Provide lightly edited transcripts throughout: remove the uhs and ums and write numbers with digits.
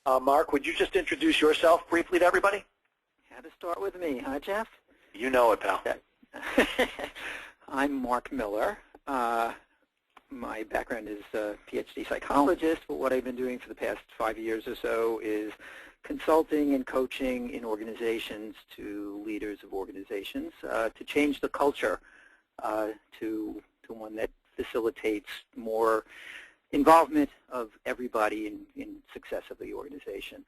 Mark, would you just introduce yourself briefly to everybody? Had to start with me, huh, Jeff? You know it, pal. I'm Mark Miller. My background is a PhD psychologist, but what I've been doing for the past 5 years or so is consulting and coaching in organizations to leaders of organizations to change the culture to one that facilitates more involvement of everybody in success of the organization.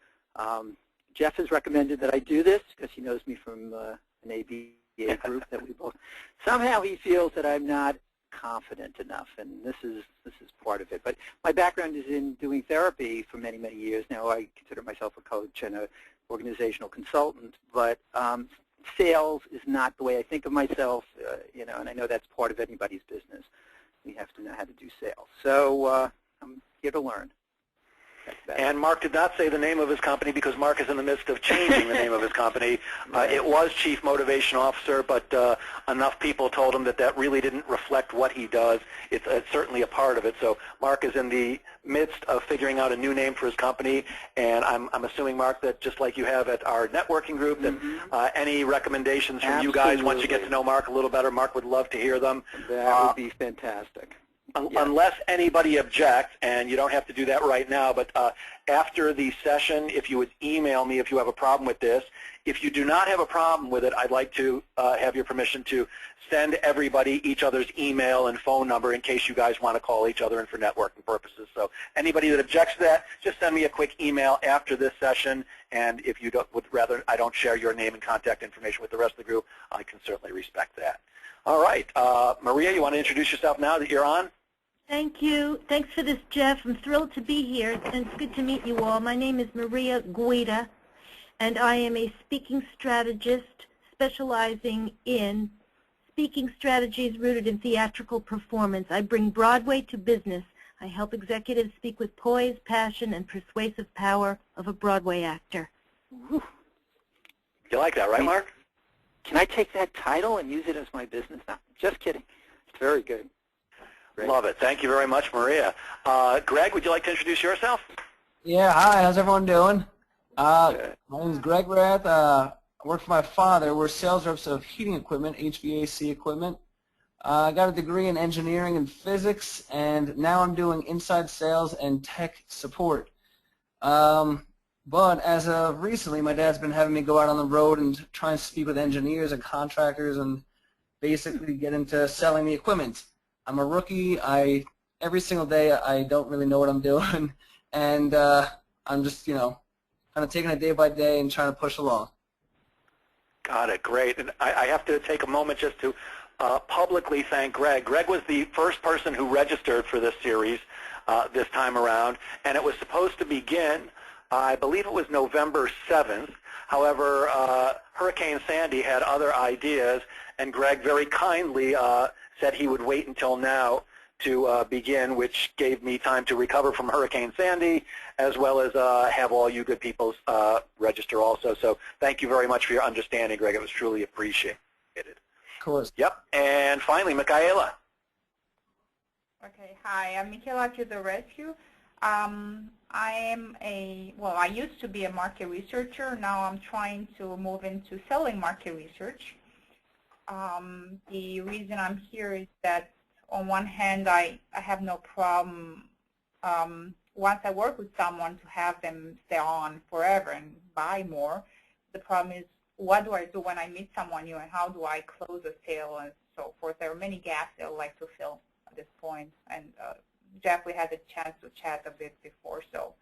Jeff has recommended that I do this because he knows me from an ABA group that we both. Somehow he feels that I'm not confident enough, and this is part of it. But my background is in doing therapy for many, many years now. I consider myself a coach and an organizational consultant, but sales is not the way I think of myself, and I know that's part of anybody's business. We have to know how to do sales. So I'm here to learn. And Mark did not say the name of his company because Mark is in the midst of changing the name of his company. It was Chief Motivation Officer, but enough people told him that really didn't reflect what he does. It's certainly a part of it. So Mark is in the midst of figuring out a new name for his company, and I'm assuming, Mark, that just like you have at our networking group, that any recommendations from you guys, once you get to know Mark a little better, Mark would love to hear them. That would be fantastic. Unless anybody objects, and you don't have to do that right now, but after the session, if you would email me if you have a problem with this. If you do not have a problem with it, I'd like to have your permission to send everybody each other's email and phone number in case you guys want to call each other in for networking purposes. So anybody that objects to that, just send me a quick email after this session, and if you would rather I don't share your name and contact information with the rest of the group, I can certainly respect that. All right. Maria, you want to introduce yourself now that you're on? Thank you. Thanks for this, Jeff. I'm thrilled to be here, and it's good to meet you all. My name is Maria Guida, and I am a speaking strategist specializing in speaking strategies rooted in theatrical performance. I bring Broadway to business. I help executives speak with poise, passion, and persuasive power of a Broadway actor. Whew. You like that, right, Mark? Can I take that title and use it as my business? No, just kidding. It's very good. Great. Love it. Thank you very much, Maria. Greg, would you like to introduce yourself? Yeah, hi. How's everyone doing? My name is Greg Rath. I work for my father. We're sales reps of heating equipment, HVAC equipment. I got a degree in engineering and physics, and now I'm doing inside sales and tech support. But as of recently, my dad's been having me go out on the road and try and speak with engineers and contractors and basically get into selling the equipment. I'm a rookie. Every single day I don't really know what I'm doing, and I'm just kind of taking it day by day and trying to push along. Got it. Great. And I have to take a moment just to publicly thank Greg. Greg was the first person who registered for this series this time around, and it was supposed to begin, I believe it was November 7th. However, Hurricane Sandy had other ideas, and Greg very kindly said he would wait until now to begin, which gave me time to recover from Hurricane Sandy, as well as have all you good people register also. So thank you very much for your understanding, Greg. It was truly appreciated. Of course. Yep. And finally, Michaela. Okay. Hi, I'm Michaela to the rescue. I used to be a market researcher. Now I'm trying to move into selling market research. The reason I'm here is that on one hand, I have no problem once I work with someone to have them stay on forever and buy more. The problem is, what do I do when I meet someone new, and how do I close a sale and so forth? There are many gaps that I would like to fill at this point. And Jeff, we had the chance to chat a bit before, so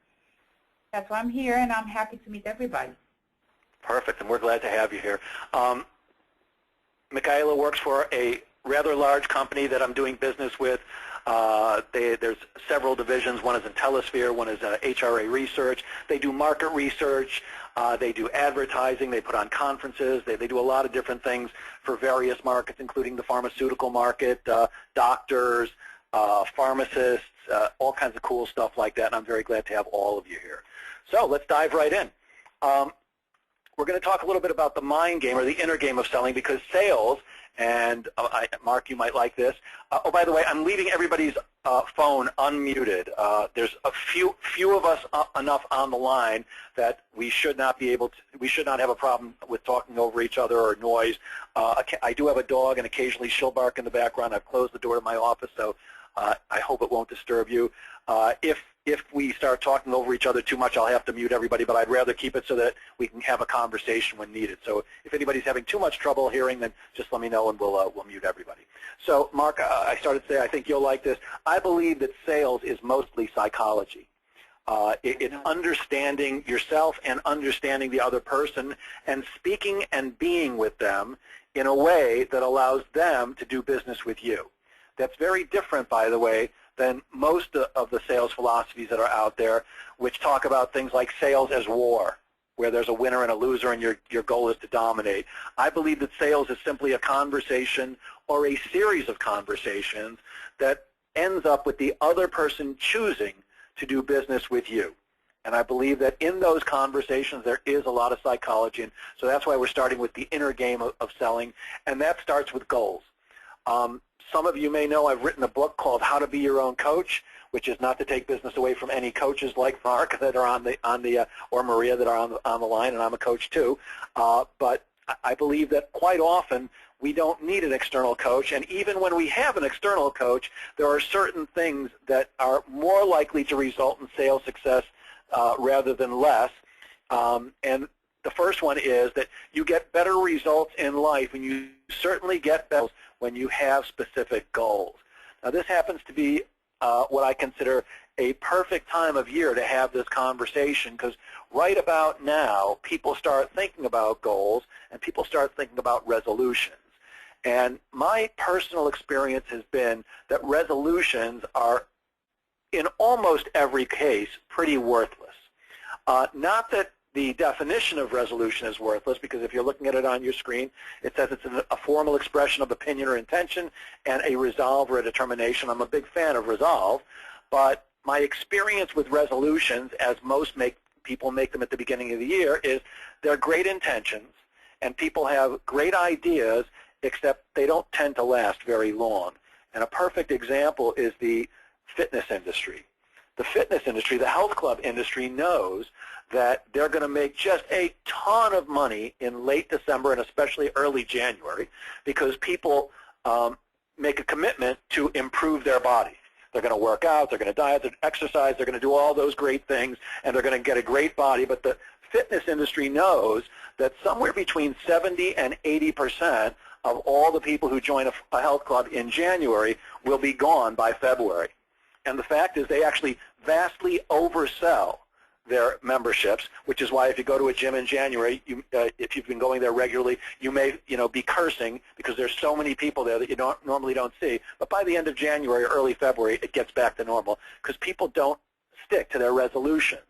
that's why I'm here, and I'm happy to meet everybody. Perfect, and we're glad to have you here. Michaela works for a rather large company that I'm doing business with. There's several divisions. One is IntelliSphere, one is HRA Research. They do market research. They do advertising. They put on conferences. They do a lot of different things for various markets, including the pharmaceutical market, doctors, pharmacists, all kinds of cool stuff like that, and I'm very glad to have all of you here. So let's dive right in. We're going to talk a little bit about the mind game, or the inner game of selling, because sales, and Mark, you might like this. Oh, by the way, I'm leaving everybody's phone unmuted. There's a few of us enough on the line that we should not have a problem with talking over each other or noise. I do have a dog, and occasionally she'll bark in the background. I've closed the door to my office, so I hope it won't disturb you. If we start talking over each other too much, I'll have to mute everybody, but I'd rather keep it so that we can have a conversation when needed. So if anybody's having too much trouble hearing, then just let me know, and we'll mute everybody. So, Mark, I started to say, I think you'll like this. I believe that sales is mostly psychology. It's understanding yourself and understanding the other person and speaking and being with them in a way that allows them to do business with you. That's very different, by the way, than most of the sales philosophies that are out there, which talk about things like sales as war, where there's a winner and a loser and your goal is to dominate. I believe that sales is simply a conversation or a series of conversations that ends up with the other person choosing to do business with you. And I believe that in those conversations there is a lot of psychology, and so that's why we're starting with the inner game of selling, and that starts with goals. Some of you may know I've written a book called How to Be Your Own Coach, which is not to take business away from any coaches like Mark that are on the or Maria that are on the line, and I'm a coach too. But I believe that quite often we don't need an external coach, and even when we have an external coach, there are certain things that are more likely to result in sales success rather than less. And the first one is that you get better results in life, and you certainly get better when you have specific goals. Now, this happens to be what I consider a perfect time of year to have this conversation, because right about now, people start thinking about goals, and people start thinking about resolutions. And my personal experience has been that resolutions are, in almost every case, pretty worthless. Not that the definition of resolution is worthless, because if you're looking at it on your screen, it says it's a formal expression of opinion or intention and a resolve or a determination. I'm a big fan of resolve, but my experience with resolutions, as most people make them at the beginning of the year, is they're great intentions, and people have great ideas, except they don't tend to last very long. And a perfect example is the fitness industry. The fitness industry, the health club industry, knows that they're going to make just a ton of money in late December and especially early January, because people make a commitment to improve their body. They're going to work out, they're going to diet, they're going to exercise, they're going to do all those great things, and they're going to get a great body. But the fitness industry knows that somewhere between 70 and 80% of all the people who join a health club in January will be gone by February. And the fact is they actually vastly oversell their memberships, which is why if you go to a gym in January, if you've been going there regularly, you may be cursing because there's so many people there that you normally don't see. But by the end of January or early February, it gets back to normal because people don't stick to their resolutions.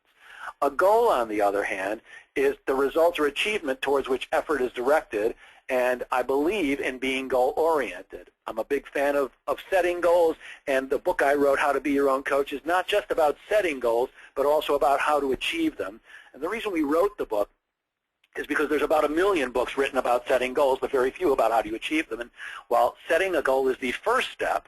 A goal, on the other hand, is the results or achievement towards which effort is directed, and I believe in being goal-oriented. I'm a big fan of setting goals, and the book I wrote, How to Be Your Own Coach, is not just about setting goals, but also about how to achieve them. And the reason we wrote the book is because there's about 1 million books written about setting goals, but very few about how do you achieve them. And while setting a goal is the first step,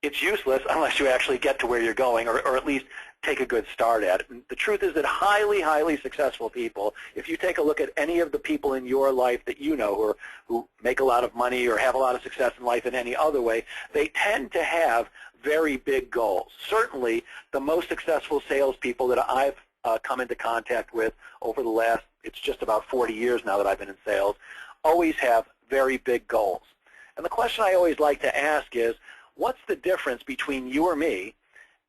it's useless unless you actually get to where you're going, or at least take a good start at it. And the truth is that highly, highly successful people, if you take a look at any of the people in your life that you know who make a lot of money or have a lot of success in life in any other way, they tend to have very big goals. Certainly, the most successful salespeople that I've come into contact with over the last, it's just about 40 years now that I've been in sales, always have very big goals. And the question I always like to ask is, what's the difference between you or me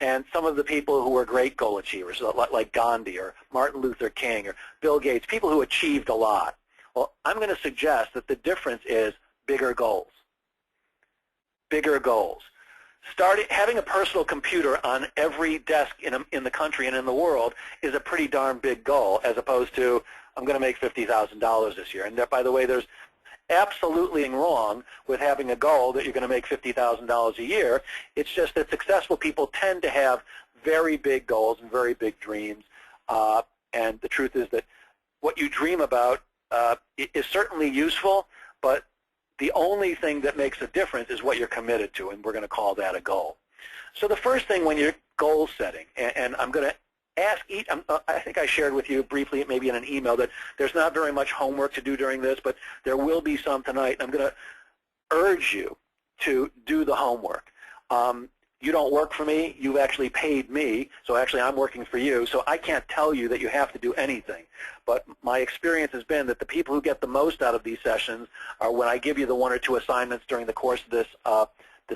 and some of the people who are great goal achievers, like Gandhi or Martin Luther King or Bill Gates, people who achieved a lot? Well, I'm going to suggest that the difference is bigger goals. Bigger goals. Having a personal computer on every desk in the country and in the world is a pretty darn big goal, as opposed to, I'm going to make $50,000 this year. And by the way, there's absolutely nothing wrong with having a goal that you're going to make $50,000 a year. It's just that successful people tend to have very big goals and very big dreams. And the truth is that what you dream about is certainly useful, but The only thing that makes a difference is what you're committed to, and we're going to call that a goal. So the first thing when you're goal setting, and I'm going to ask each, I think I shared with you briefly, maybe in an email, that there's not very much homework to do during this, but there will be some tonight. I'm going to urge you to do the homework. You don't work for me. You've actually paid me, so actually I'm working for you, so I can't tell you that you have to do anything. But my experience has been that the people who get the most out of these sessions are when I give you the 1 or 2 assignments during the course of this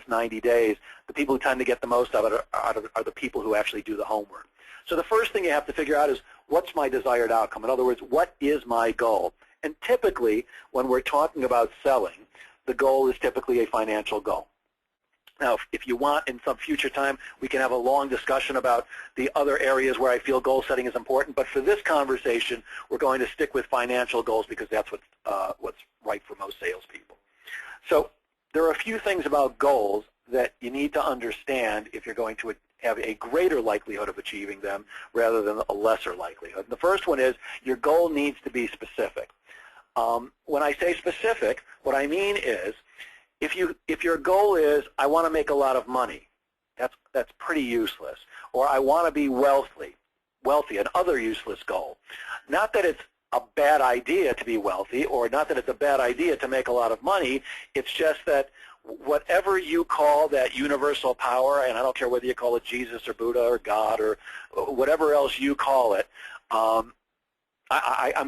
90 days, the people who tend to get the most out of it are the people who actually do the homework. So the first thing you have to figure out is, what's my desired outcome? In other words, what is my goal? And typically, when we're talking about selling, the goal is typically a financial goal. Now, if you want, in some future time, we can have a long discussion about the other areas where I feel goal setting is important. But for this conversation, we're going to stick with financial goals because that's what's right for most salespeople. So there are a few things about goals that you need to understand if you're going to have a greater likelihood of achieving them rather than a lesser likelihood. And the first one is your goal needs to be specific. When I say specific, what I mean is, if your goal is, I want to make a lot of money, that's pretty useless. Or I want to be wealthy, another useless goal. Not that it's a bad idea to be wealthy, or not that it's a bad idea to make a lot of money. It's just that whatever you call that universal power, and I don't care whether you call it Jesus or Buddha or God or whatever else you call it, I'm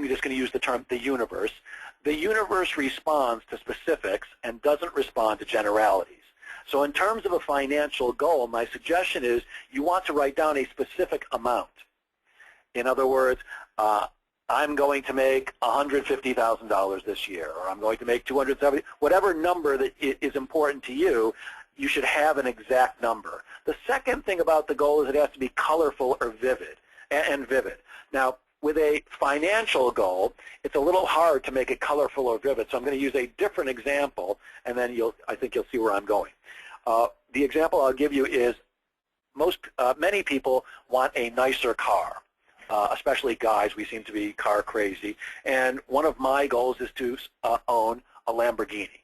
just going to use the term the universe. The universe responds to specifics and doesn't respond to generalities. So in terms of a financial goal, my suggestion is you want to write down a specific amount. In other words, I'm going to make $150,000 this year, or I'm going to make $270,000. Whatever number that is important to you, you should have an exact number. The second thing about the goal is it has to be colorful or vivid, and vivid. Now, with a financial goal, it's a little hard to make it colorful or vivid, so I'm going to use a different example, and then I think you'll see where I'm going. The example I'll give you is many people want a nicer car, especially guys. We seem to be car crazy, and one of my goals is to own a Lamborghini.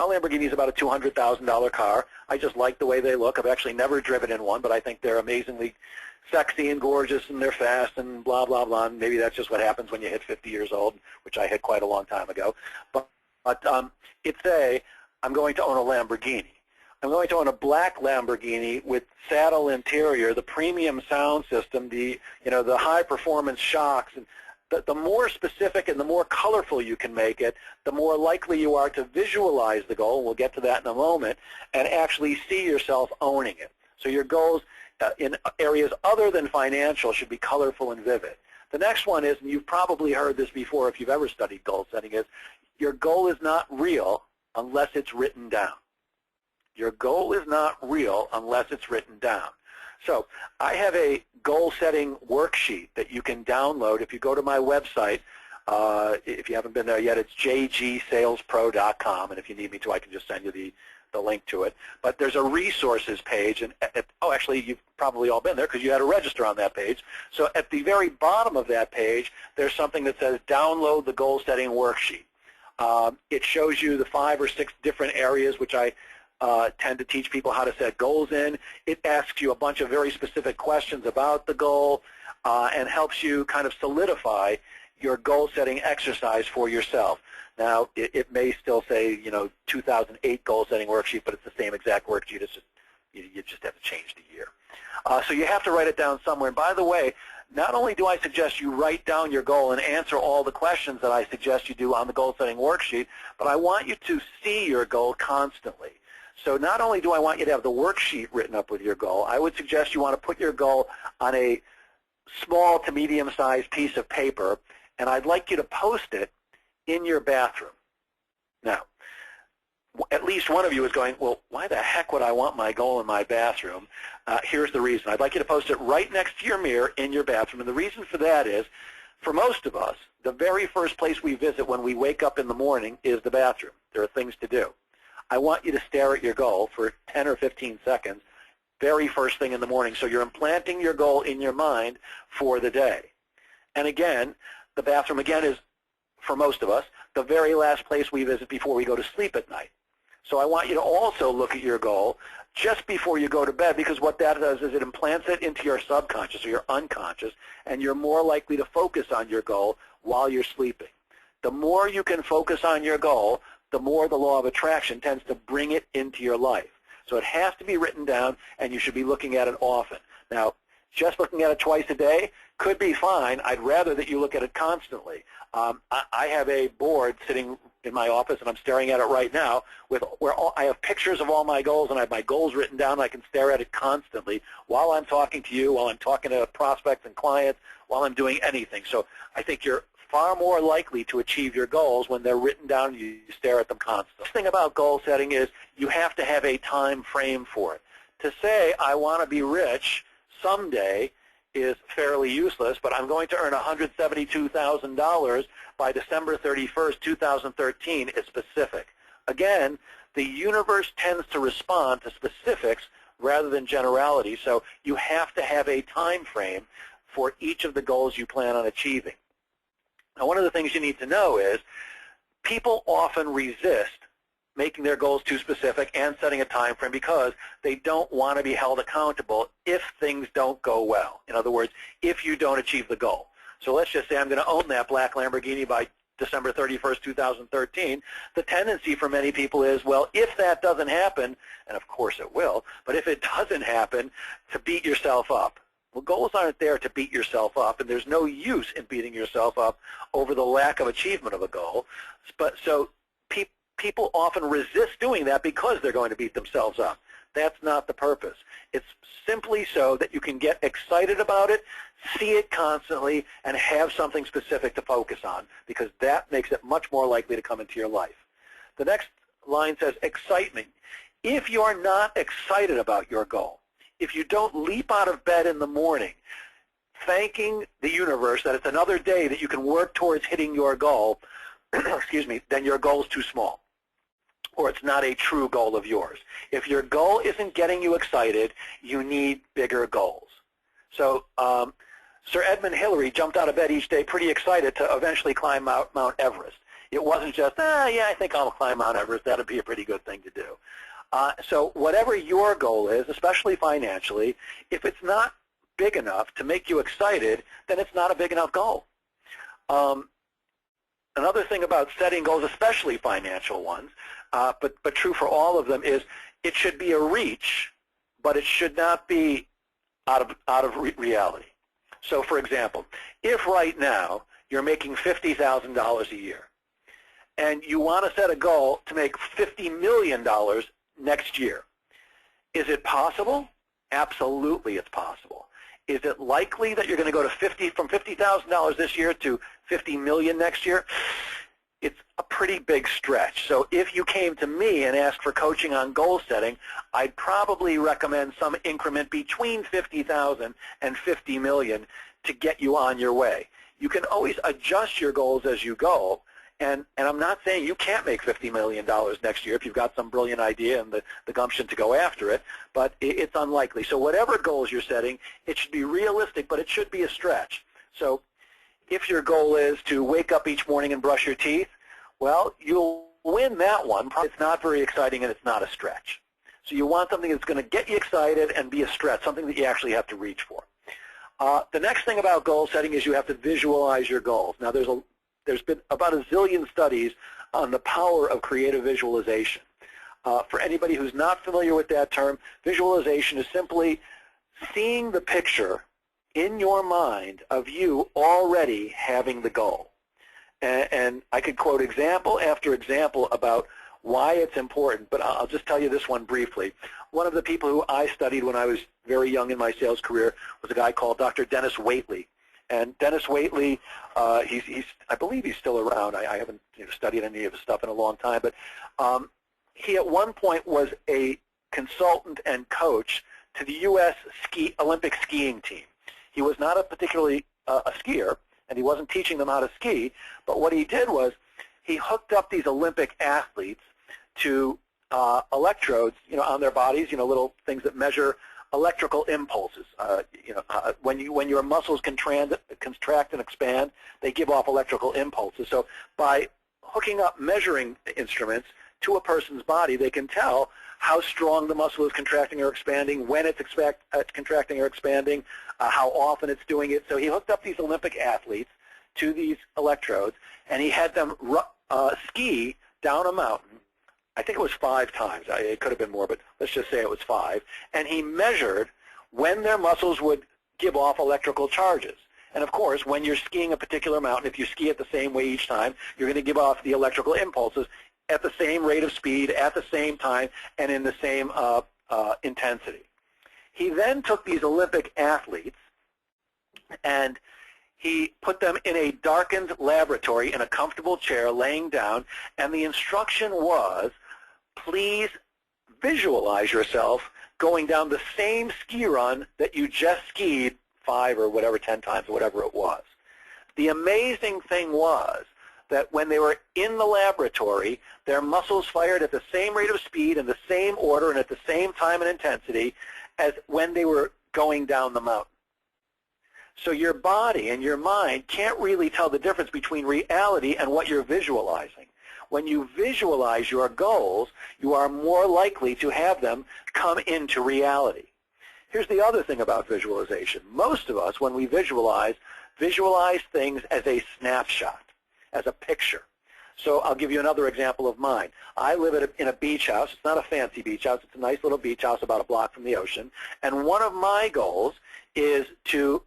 Now, Lamborghini is about a $200,000 car. I just like the way they look. I've actually never driven in one, but I think they're amazingly sexy and gorgeous, and they're fast and blah, blah, blah. And maybe that's just what happens when you hit 50 years old, which I hit quite a long time ago. But I'm going to own a Lamborghini. I'm going to own a black Lamborghini with saddle interior, the premium sound system, the high-performance shocks. And the more specific and the more colorful you can make it, the more likely you are to visualize the goal, and we'll get to that in a moment, and actually see yourself owning it. So your goals in areas other than financial should be colorful and vivid. The next one is, and you've probably heard this before if you've ever studied goal setting, is your goal is not real unless it's written down. Your goal is not real unless it's written down. So I have a goal-setting worksheet that you can download. If you go to my website, if you haven't been there yet, it's jgsalespro.com, and if you need me to, I can just send you the link to it. But there's a resources page, and actually, you've probably all been there because you had to register on that page. So at the very bottom of that page, there's something that says download the goal-setting worksheet. It shows you the 5 or 6 different areas which I tend to teach people how to set goals in. It asks you a bunch of very specific questions about the goal and helps you kind of solidify your goal-setting exercise for yourself. Now, it may still say, 2008 goal-setting worksheet, but it's the same exact worksheet. It's just, you just have to change the year. So you have to write it down somewhere. And by the way, not only do I suggest you write down your goal and answer all the questions that I suggest you do on the goal-setting worksheet, but I want you to see your goal constantly. So not only do I want you to have the worksheet written up with your goal, I would suggest you want to put your goal on a small to medium-sized piece of paper, and I'd like you to post it in your bathroom. Now, at least one of you is going, well, why the heck would I want my goal in my bathroom? Here's the reason. I'd like you to post it right next to your mirror in your bathroom, and the reason for that is, for most of us, the very first place we visit when we wake up in the morning is the bathroom. There are things to do. I want you to stare at your goal for 10 or 15 seconds, very first thing in the morning, so you're implanting your goal in your mind for the day. And again, the bathroom, again, is, for most of us, the very last place we visit before we go to sleep at night. So I want you to also look at your goal just before you go to bed, because what that does is it implants it into your subconscious or your unconscious, and you're more likely to focus on your goal while you're sleeping. The more you can focus on your goal, the more the law of attraction tends to bring it into your life. So it has to be written down, and you should be looking at it often. Now, just looking at it twice a day could be fine. I'd rather that you look at it constantly. I have a board sitting in my office, and I'm staring at it right now, where I have pictures of all my goals, and I have my goals written down, and I can stare at it constantly while I'm talking to you, while I'm talking to prospects and clients, while I'm doing anything. So I think you're far more likely to achieve your goals when they're written down and you stare at them constantly. The thing about goal setting is you have to have a time frame for it. To say, I want to be rich someday is fairly useless, but I'm going to earn $172,000 by December 31st, 2013 is specific. Again, the universe tends to respond to specifics rather than generality, so you have to have a time frame for each of the goals you plan on achieving. Now, one of the things you need to know is people often resist making their goals too specific and setting a time frame because they don't want to be held accountable if things don't go well. In other words, if you don't achieve the goal. So let's just say I'm going to own that black Lamborghini by December 31st, 2013. The tendency for many people is, well, if that doesn't happen, and of course it will, but if it doesn't happen, to beat yourself up. Well, goals aren't there to beat yourself up, and there's no use in beating yourself up over the lack of achievement of a goal. But so people often resist doing that because they're going to beat themselves up. That's not the purpose. It's simply so that you can get excited about it, see it constantly, and have something specific to focus on, because that makes it much more likely to come into your life. The next line says excitement. If you're not excited about your goal, if you don't leap out of bed in the morning thanking the universe that it's another day that you can work towards hitting your goal, excuse me, then your goal is too small, or it's not a true goal of yours. If your goal isn't getting you excited, you need bigger goals. So Sir Edmund Hillary jumped out of bed each day pretty excited to eventually climb Mount Everest. It wasn't just, yeah, I think I'll climb Mount Everest. That would be a pretty good thing to do. So whatever your goal is, especially financially, if it's not big enough to make you excited, then it's not a big enough goal. Another thing about setting goals, especially financial ones, but true for all of them, is it should be a reach, but it should not be out of reality. So, for example, if right now you're making $50,000 a year, and you want to set a goal to make $50 million next year, is it possible? Absolutely, it's possible. Is it likely that you're going to go to from $50,000 this year to $50 million next year? It's a pretty big stretch. So if you came to me and asked for coaching on goal setting, I'd probably recommend some increment between $50,000 and $50 million to get you on your way. You can always adjust your goals as you go. And I'm not saying you can't make $50 million next year if you've got some brilliant idea and the gumption to go after it, but it's unlikely. So whatever goals you're setting, it should be realistic, but it should be a stretch. So if your goal is to wake up each morning and brush your teeth, well, you'll win that one. It's not very exciting and it's not a stretch. So you want something that's going to get you excited and be a stretch, something that you actually have to reach for. The next thing about goal setting is you have to visualize your goals. Now, there's been about a zillion studies on the power of creative visualization. For anybody who's not familiar with that term, visualization is simply seeing the picture in your mind of you already having the goal. And I could quote example after example about why it's important, but I'll just tell you this one briefly. One of the people who I studied when I was very young in my sales career was a guy called Dr. Dennis Waitley. And Dennis Waitley, I believe he's still around. I haven't studied any of his stuff in a long time, but he at one point was a consultant and coach to the U.S. Olympic skiing team. He was not a particularly a skier, and he wasn't teaching them how to ski, but what he did was he hooked up these Olympic athletes to electrodes, on their bodies, little things that measure electrical impulses. When your muscles contract and expand, they give off electrical impulses. So by hooking up measuring instruments to a person's body, they can tell how strong the muscle is contracting or expanding, when it's contracting or expanding, how often it's doing it. So he hooked up these Olympic athletes to these electrodes, and he had them ski down a mountain. I think it was 5 times. It could have been more, but let's just say it was 5. And he measured when their muscles would give off electrical charges. And of course, when you're skiing a particular mountain, if you ski it the same way each time, you're going to give off the electrical impulses at the same rate of speed, at the same time, and in the same intensity. He then took these Olympic athletes and he put them in a darkened laboratory in a comfortable chair laying down, and the instruction was, please visualize yourself going down the same ski run that you just skied 5 or whatever, 10 times or whatever it was. The amazing thing was that when they were in the laboratory, their muscles fired at the same rate of speed, in the same order, and at the same time and intensity as when they were going down the mountain. So your body and your mind can't really tell the difference between reality and what you're visualizing. When you visualize your goals, you are more likely to have them come into reality. Here's the other thing about visualization. Most of us, when we visualize things as a snapshot, as a picture. So I'll give you another example of mine. I live in a beach house. It's not a fancy beach house. It's a nice little beach house about a block from the ocean. And one of my goals is to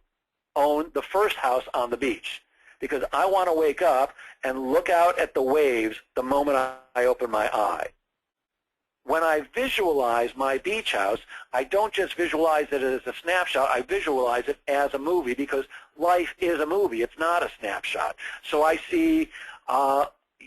own the first house on the beach, because I want to wake up and look out at the waves the moment I open my eye. When I visualize my beach house, I don't just visualize it as a snapshot, I visualize it as a movie, because life is a movie. It's not a snapshot. So I see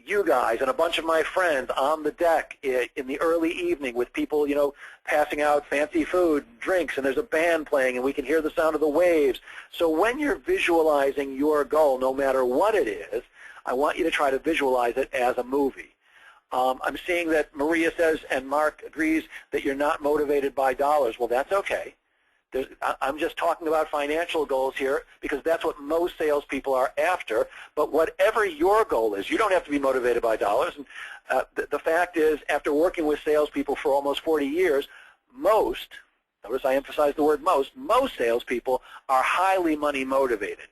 you guys and a bunch of my friends on the deck in the early evening with people, you know, passing out fancy food, drinks, and there's a band playing, and we can hear the sound of the waves. So when you're visualizing your goal, no matter what it is, I want you to try to visualize it as a movie. I'm seeing that Maria says, and Mark agrees, that you're not motivated by dollars. Well, that's okay. I'm just talking about financial goals here because that's what most salespeople are after. But whatever your goal is, you don't have to be motivated by dollars. And the fact is, after working with salespeople for almost 40 years, notice I emphasize the word most salespeople are highly money motivated.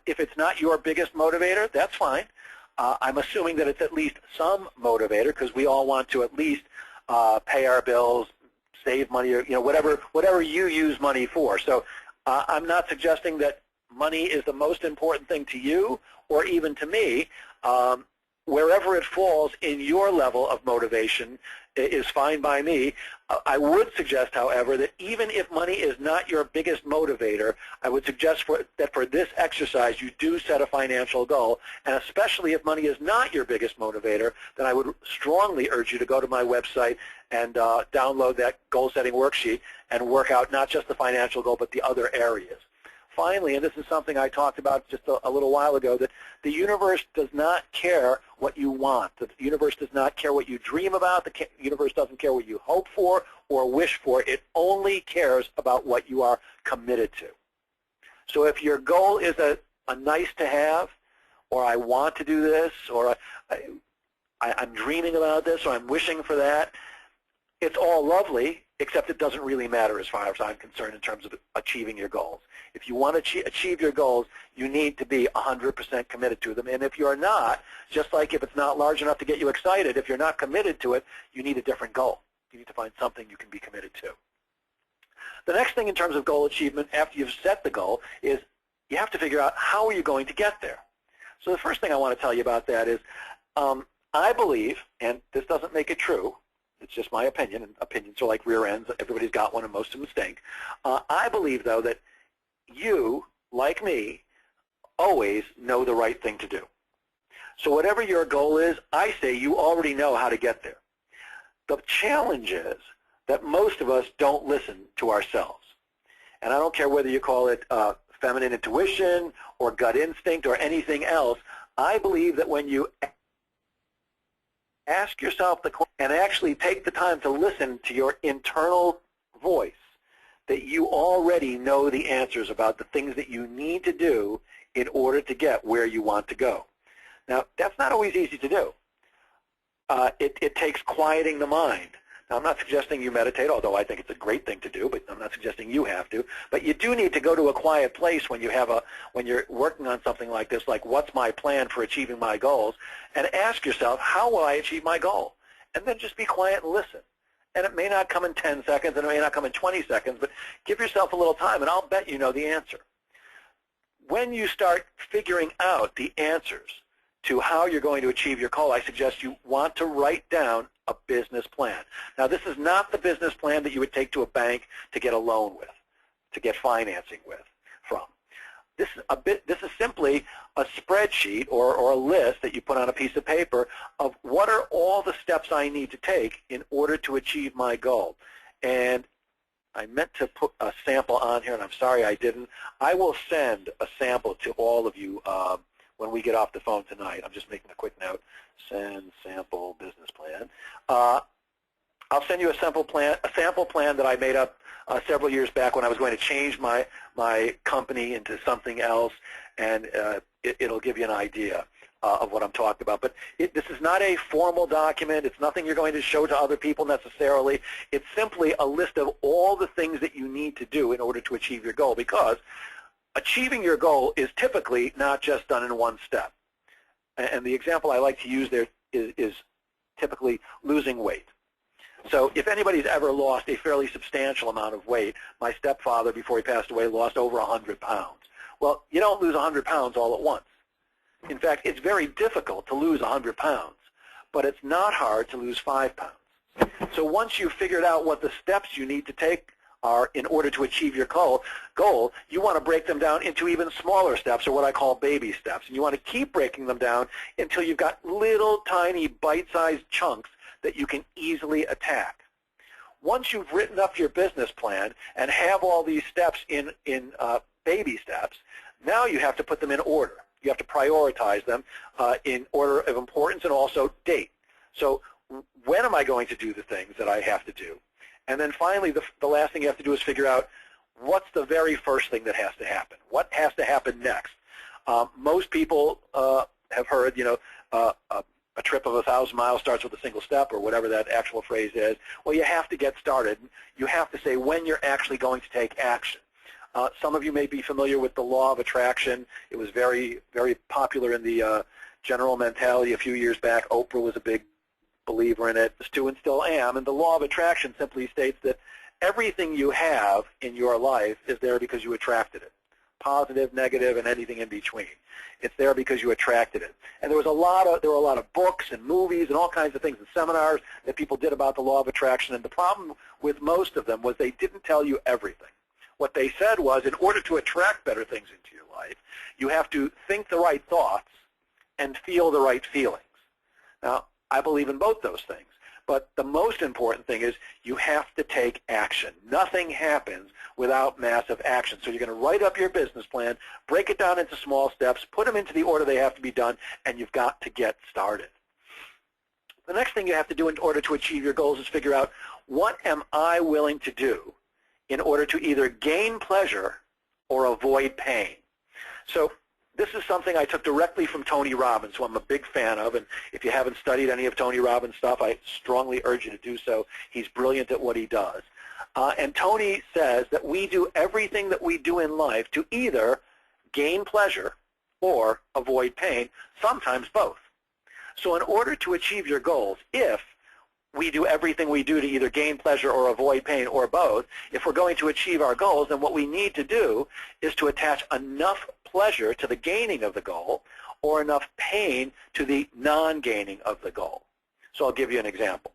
If it's not your biggest motivator, that's fine. I'm assuming that it's at least some motivator, because we all want to at least pay our bills, save money, or whatever you use money for. So I'm not suggesting that money is the most important thing to you or even to me. Wherever it falls in your level of motivation is fine by me. I would suggest, however, that even if money is not your biggest motivator, I would suggest that for this exercise you do set a financial goal, and especially if money is not your biggest motivator, then I would strongly urge you to go to my website and download that goal-setting worksheet and work out not just the financial goal but the other areas. Finally, and this is something I talked about just a little while ago, that the universe does not care what you want. The universe does not care what you dream about. The universe doesn't care what you hope for or wish for. It only cares about what you are committed to. So if your goal is a nice to have, or I want to do this, or I'm dreaming about this, or I'm wishing for that, it's all lovely, except it doesn't really matter as far as I'm concerned in terms of achieving your goals. If you want to achieve your goals, you need to be 100% committed to them. And if you're not, just like if it's not large enough to get you excited, if you're not committed to it, you need a different goal. You need to find something you can be committed to. The next thing in terms of goal achievement, after you've set the goal, is you have to figure out how are you going to get there. So the first thing I want to tell you about that is I believe, and this doesn't make it true, it's just my opinion, and opinions are like rear ends. Everybody's got one and most of them stink. I believe, though, that you, like me, always know the right thing to do. So whatever your goal is, I say you already know how to get there. The challenge is that most of us don't listen to ourselves. And I don't care whether you call it feminine intuition or gut instinct or anything else. I believe that when you ask yourself the question and actually take the time to listen to your internal voice, that you already know the answers about the things that you need to do in order to get where you want to go. Now, that's not always easy to do. It takes quieting the mind. Now, I'm not suggesting you meditate, although I think it's a great thing to do, but I'm not suggesting you have to. But you do need to go to a quiet place when you're working on something like this, like what's my plan for achieving my goals, and ask yourself, how will I achieve my goal? And then just be quiet and listen. And it may not come in 10 seconds, and it may not come in 20 seconds, but give yourself a little time, and I'll bet you know the answer. When you start figuring out the answers to how you're going to achieve your goal, I suggest you want to write down a business plan. Now, this is not the business plan that you would take to a bank to get a loan with, to get financing from. This is simply a spreadsheet or a list that you put on a piece of paper of what are all the steps I need to take in order to achieve my goal. And I meant to put a sample on here, and I'm sorry I didn't. I will send a sample to all of you when we get off the phone tonight. I'm just making a quick note. Send sample business plan. I'll send you a sample plan that I made up several years back when I was going to change my company into something else, and it'll give you an idea of what I'm talking about. But this is not a formal document. It's nothing you're going to show to other people necessarily. It's simply a list of all the things that you need to do in order to achieve your goal, because achieving your goal is typically not just done in one step. And the example I like to use there is typically losing weight. So if anybody's ever lost a fairly substantial amount of weight, my stepfather, before he passed away, lost over 100 pounds. Well, you don't lose 100 pounds all at once. In fact, it's very difficult to lose 100 pounds, but it's not hard to lose 5 pounds. So once you've figured out what the steps you need to take are in order to achieve your goal, you want to break them down into even smaller steps, or what I call baby steps. And you want to keep breaking them down until you've got little tiny bite-sized chunks that you can easily attack. Once you've written up your business plan and have all these steps in baby steps, now you have to put them in order. You have to prioritize them in order of importance and also date. So when am I going to do the things that I have to do? And then finally, the last thing you have to do is figure out what's the very first thing that has to happen. What has to happen next? Most people have heard, a trip of 1,000 miles starts with a single step, or whatever that actual phrase is. Well, you have to get started. You have to say when you're actually going to take action. Some of you may be familiar with the law of attraction. It was very, very popular in the general mentality a few years back. Oprah was a big believer in it, and still am. And the law of attraction simply states that everything you have in your life is there because you attracted it. Positive, negative, and anything in between. It's there because you attracted it. And there were a lot of books and movies and all kinds of things and seminars that people did about the law of attraction. And the problem with most of them was they didn't tell you everything. What they said was, in order to attract better things into your life, you have to think the right thoughts and feel the right feelings. Now, I believe in both those things. But the most important thing is you have to take action. Nothing happens without massive action. So you're going to write up your business plan, break it down into small steps, put them into the order they have to be done, and you've got to get started. The next thing you have to do in order to achieve your goals is figure out, what am I willing to do in order to either gain pleasure or avoid pain? So this is something I took directly from Tony Robbins, who I'm a big fan of, and if you haven't studied any of Tony Robbins' stuff, I strongly urge you to do so. He's brilliant at what he does. And Tony says that we do everything that we do in life to either gain pleasure or avoid pain, sometimes both. So in order to achieve your goals, if we do everything we do to either gain pleasure or avoid pain or both, if we're going to achieve our goals, then what we need to do is to attach enough pleasure to the gaining of the goal or enough pain to the non-gaining of the goal. So I'll give you an example.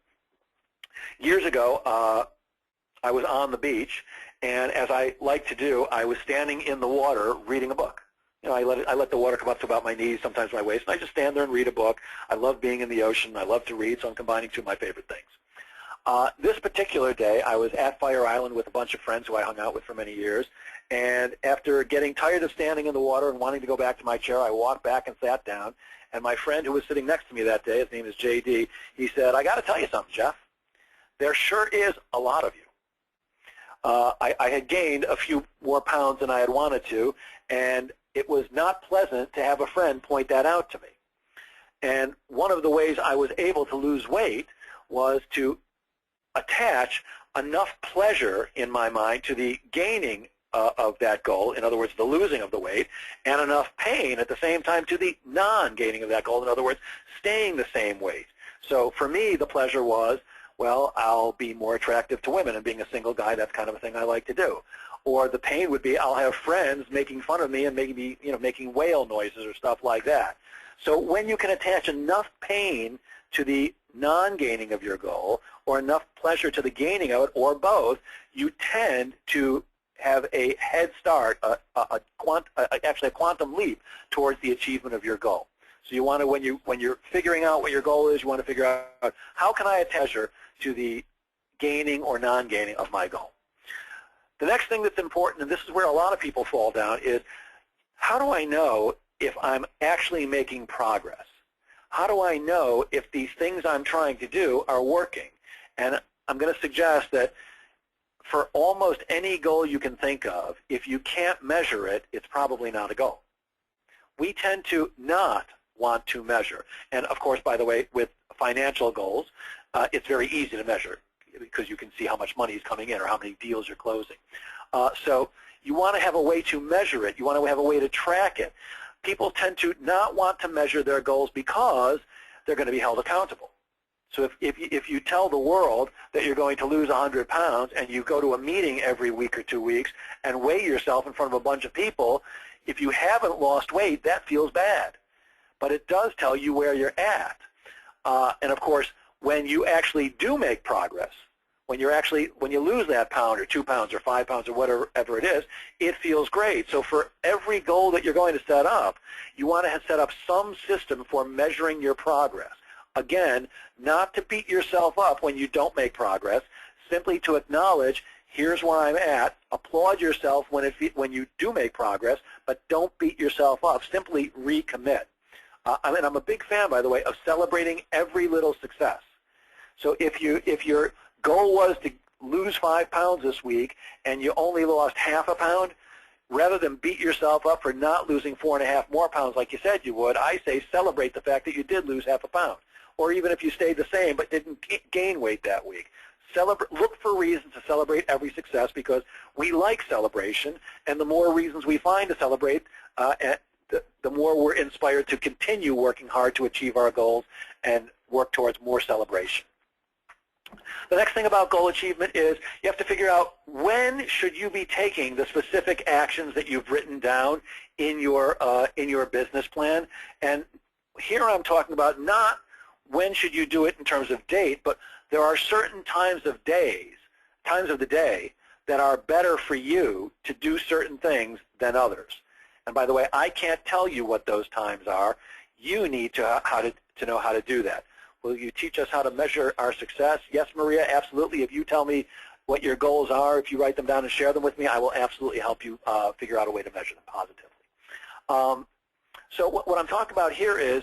Years ago, I was on the beach, and as I like to do, I was standing in the water reading a book. I let the water come up to about my knees, sometimes my waist, and I just stand there and read a book. I love being in the ocean. I love to read, so I'm combining two of my favorite things. This particular day, I was at Fire Island with a bunch of friends who I hung out with for many years, and after getting tired of standing in the water and wanting to go back to my chair, I walked back and sat down, and my friend who was sitting next to me that day, his name is J.D., he said, "I got to tell you something, Jeff. There sure is a lot of you." I had gained a few more pounds than I had wanted to, and it was not pleasant to have a friend point that out to me. And one of the ways I was able to lose weight was to attach enough pleasure in my mind to the gaining of that goal, in other words, the losing of the weight, and enough pain at the same time to the non-gaining of that goal, in other words, staying the same weight. So for me, the pleasure was, well, I'll be more attractive to women, and being a single guy, that's kind of a thing I like to do. Or the pain would be, I'll have friends making fun of me and maybe, making whale noises or stuff like that. So when you can attach enough pain to the non-gaining of your goal, or enough pleasure to the gaining of it, or both, you tend to have a head start, actually a quantum leap towards the achievement of your goal. So you want to, when you're figuring out what your goal is, you want to figure out, how can I attach her to the gaining or non-gaining of my goal? The next thing that's important, and this is where a lot of people fall down, is how do I know if I'm actually making progress? How do I know if these things I'm trying to do are working? And I'm going to suggest that for almost any goal you can think of, if you can't measure it, it's probably not a goal. We tend to not want to measure. And of course, by the way, with financial goals, it's very easy to measure because you can see how much money is coming in or how many deals you're closing. So you want to have a way to measure it. You want to have a way to track it. People tend to not want to measure their goals because they're going to be held accountable. So if you tell the world that you're going to lose 100 pounds and you go to a meeting every week or 2 weeks and weigh yourself in front of a bunch of people, if you haven't lost weight, that feels bad. But it does tell you where you're at. And of course, when you actually do make progress, when you lose that pound or 2 pounds or 5 pounds or whatever it is, it feels great. So for every goal that you're going to set up, you want to set up some system for measuring your progress. Again, not to beat yourself up when you don't make progress, simply to acknowledge, here's where I'm at, applaud yourself when you do make progress, but don't beat yourself up. Simply recommit. I'm a big fan, by the way, of celebrating every little success. So if your goal was to lose 5 pounds this week and you only lost half a pound, rather than beat yourself up for not losing 4.5 more pounds like you said you would, I say celebrate the fact that you did lose half a pound. Or even if you stayed the same but didn't gain weight that week. Look for reasons to celebrate every success because we like celebration, and the more reasons we find to celebrate, the more we're inspired to continue working hard to achieve our goals and work towards more celebration. The next thing about goal achievement is you have to figure out when should you be taking the specific actions that you've written down in your business plan. And here I'm talking about not when should you do it in terms of date, but there are certain times of the day that are better for you to do certain things than others. And by the way, I can't tell you what those times are. You need to know how to do that. Will you teach us how to measure our success? Yes, Maria, absolutely. If you tell me what your goals are, if you write them down and share them with me, I will absolutely help you figure out a way to measure them positively. So what I'm talking about here is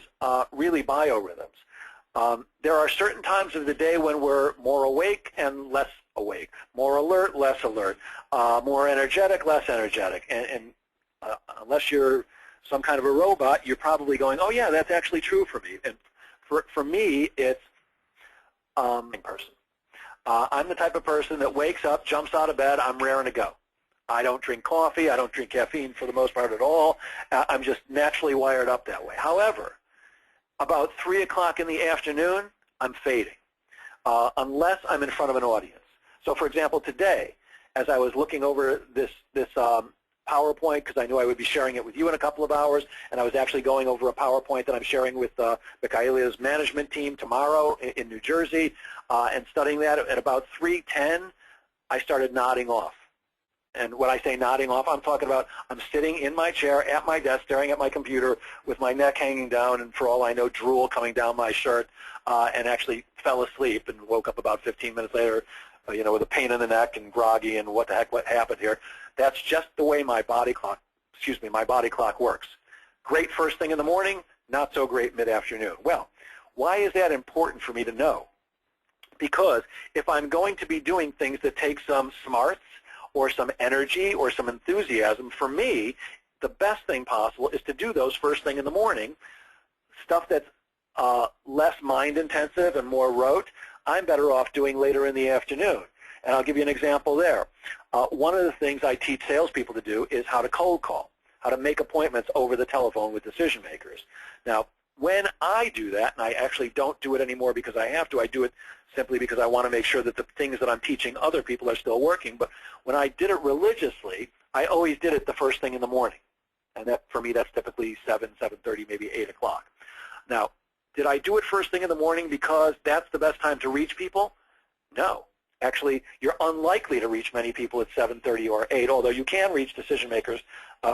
really biorhythms. There are certain times of the day when we're more awake and less awake, more alert, less alert, more energetic, less energetic. And unless you're some kind of a robot, you're probably going, oh, yeah, that's actually true for me. And for me, it's person. I'm the type of person that wakes up, jumps out of bed, I'm raring to go. I don't drink coffee. I don't drink caffeine for the most part at all. I'm just naturally wired up that way. However, about 3 o'clock in the afternoon, I'm fading, unless I'm in front of an audience. So, for example, today, as I was looking over this PowerPoint, because I knew I would be sharing it with you in a couple of hours, and I was actually going over a PowerPoint that I'm sharing with Michaelia's management team tomorrow in New Jersey, and studying that. At about 3:10, I started nodding off. And when I say nodding off, I'm talking about I'm sitting in my chair at my desk, staring at my computer with my neck hanging down, and for all I know, drool coming down my shirt, and actually fell asleep and woke up about 15 minutes later, with a pain in the neck and groggy and what happened here. That's just the way my body clock works. Great first thing in the morning, not so great mid-afternoon. Well, why is that important for me to know? Because if I'm going to be doing things that take some smarts or some energy or some enthusiasm, for me, the best thing possible is to do those first thing in the morning, stuff that's less mind-intensive and more rote, I'm better off doing later in the afternoon. And I'll give you an example there. One of the things I teach salespeople to do is how to cold call, how to make appointments over the telephone with decision makers. Now, when I do that, and I actually don't do it anymore because I have to, I do it simply because I want to make sure that the things that I'm teaching other people are still working. But when I did it religiously, I always did it the first thing in the morning. And that, for me, that's typically 7, 7:30, maybe 8 o'clock. Now, did I do it first thing in the morning because that's the best time to reach people? No. Actually, you're unlikely to reach many people at 7:30 or 8, although you can reach decision makers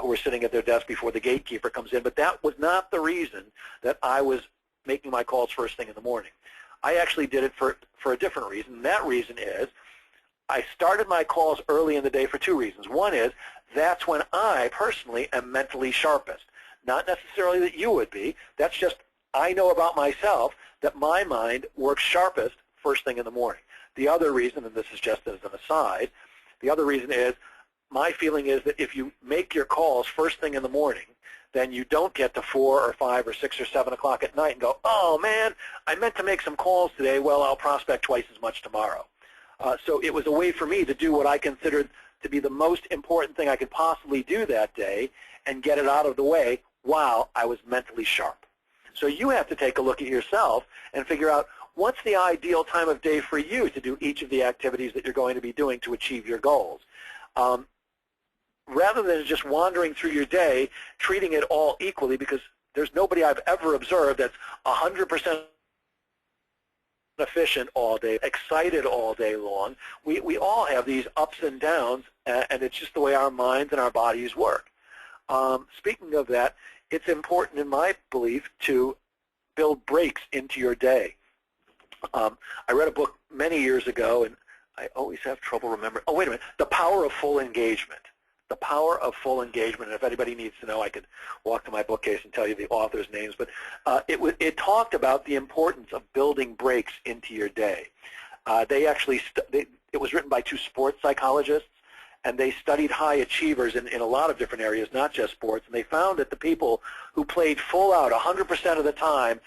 who are sitting at their desk before the gatekeeper comes in. But that was not the reason that I was making my calls first thing in the morning. I actually did it for a different reason. And that reason is I started my calls early in the day for two reasons. One is that's when I personally am mentally sharpest. Not necessarily that you would be. That's just I know about myself that my mind works sharpest first thing in the morning. The other reason, and this is just as an aside, the other reason is my feeling is that if you make your calls first thing in the morning, then you don't get to 4 or 5 or 6 or 7 o'clock at night and go, oh man, I meant to make some calls today, well, I'll prospect twice as much tomorrow. So it was a way for me to do what I considered to be the most important thing I could possibly do that day and get it out of the way while I was mentally sharp. So you have to take a look at yourself and figure out what's the ideal time of day for you to do each of the activities that you're going to be doing to achieve your goals. Rather than just wandering through your day, treating it all equally, because there's nobody I've ever observed that's 100% efficient all day, excited all day long. We all have these ups and downs, and it's just the way our minds and our bodies work. Speaking of that, it's important in my belief to build breaks into your day. I read a book many years ago, and I always have trouble remembering. Oh, wait a minute. The Power of Full Engagement. The Power of Full Engagement. And if anybody needs to know, I could walk to my bookcase and tell you the authors' names. But it talked about the importance of building breaks into your day. It was written by two sports psychologists, and they studied high achievers in a lot of different areas, not just sports. And they found that the people who played full out 100% of the time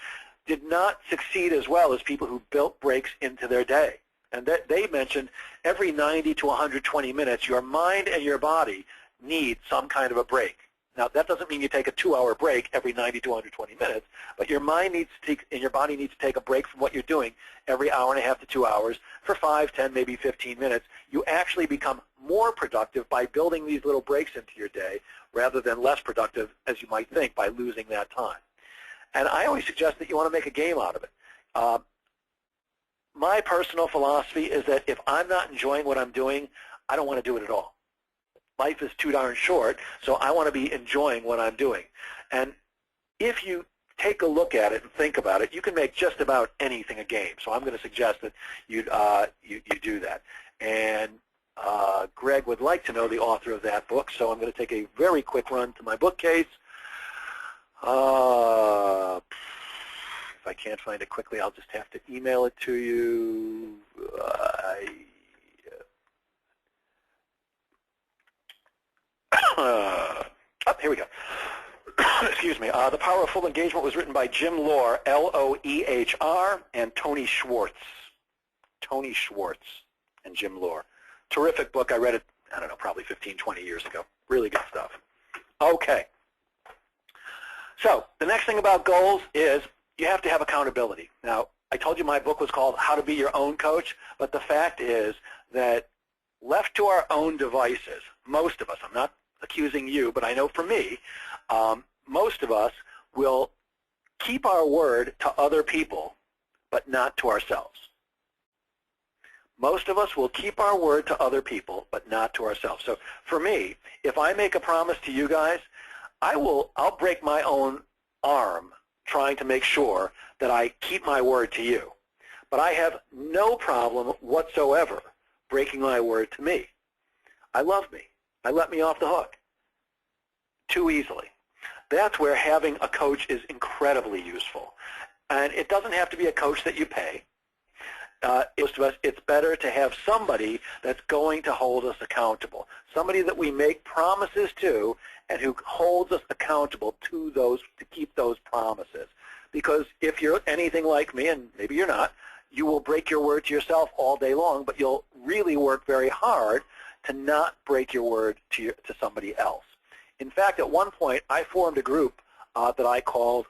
did not succeed as well as people who built breaks into their day. And they mentioned every 90 to 120 minutes, your mind and your body need some kind of a break. Now, that doesn't mean you take a 2-hour break every 90 to 120 minutes, but your mind needs to take, and your body needs to take a break from what you're doing every hour and a half to 2 hours for 5, 10, maybe 15 minutes. You actually become more productive by building these little breaks into your day rather than less productive, as you might think, by losing that time. And I always suggest that you want to make a game out of it. My personal philosophy is that if I'm not enjoying what I'm doing, I don't want to do it at all. Life is too darn short, so I want to be enjoying what I'm doing. And if you take a look at it and think about it, you can make just about anything a game. So I'm going to suggest that you do that. And Greg would like to know the author of that book, so I'm going to take a very quick run to my bookcase. If I can't find it quickly, I'll just have to email it to you. Here we go. Excuse me. The Power of Full Engagement was written by Jim Loehr, L-O-E-H-R, and Tony Schwartz. Tony Schwartz and Jim Loehr. Terrific book. I read it, I don't know, probably 15, 20 years ago. Really good stuff. Okay. So the next thing about goals is you have to have accountability. Now, I told you my book was called How to Be Your Own Coach, but the fact is that left to our own devices, most of us, I'm not accusing you, but I know for me, most of us will keep our word to other people, but not to ourselves. Most of us will keep our word to other people, but not to ourselves. So for me, if I make a promise to you guys, I'll break my own arm trying to make sure that I keep my word to you. But I have no problem whatsoever breaking my word to me. I love me. I let me off the hook too easily. That's where having a coach is incredibly useful. And it doesn't have to be a coach that you pay. Most of us, it's better to have somebody that's going to hold us accountable, somebody that we make promises to and who holds us accountable to keep those promises. because if you're anything like me, and maybe you're not, you will break your word to yourself all day long, but you'll really work very hard to not break your word to somebody else. In fact, at one point, I formed a group that I called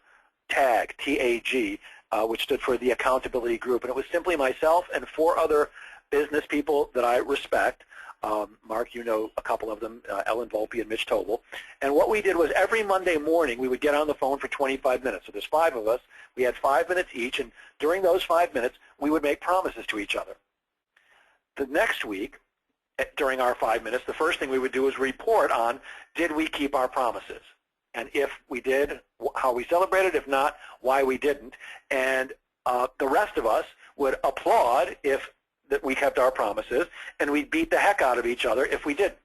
TAG, T-A-G, which stood for the Accountability Group, and it was simply myself and 4 other business people that I respect. Mark, you know a couple of them, Ellen Volpe and Mitch Tobel. And what we did was every Monday morning we would get on the phone for 25 minutes. So there's 5 of us. We had 5 minutes each, and during those 5 minutes we would make promises to each other. The next week, during our 5 minutes, the first thing we would do was report on, did we keep our promises? And if we did, how we celebrated, if not, why we didn't. And the rest of us would applaud if that we kept our promises, and we'd beat the heck out of each other if we didn't.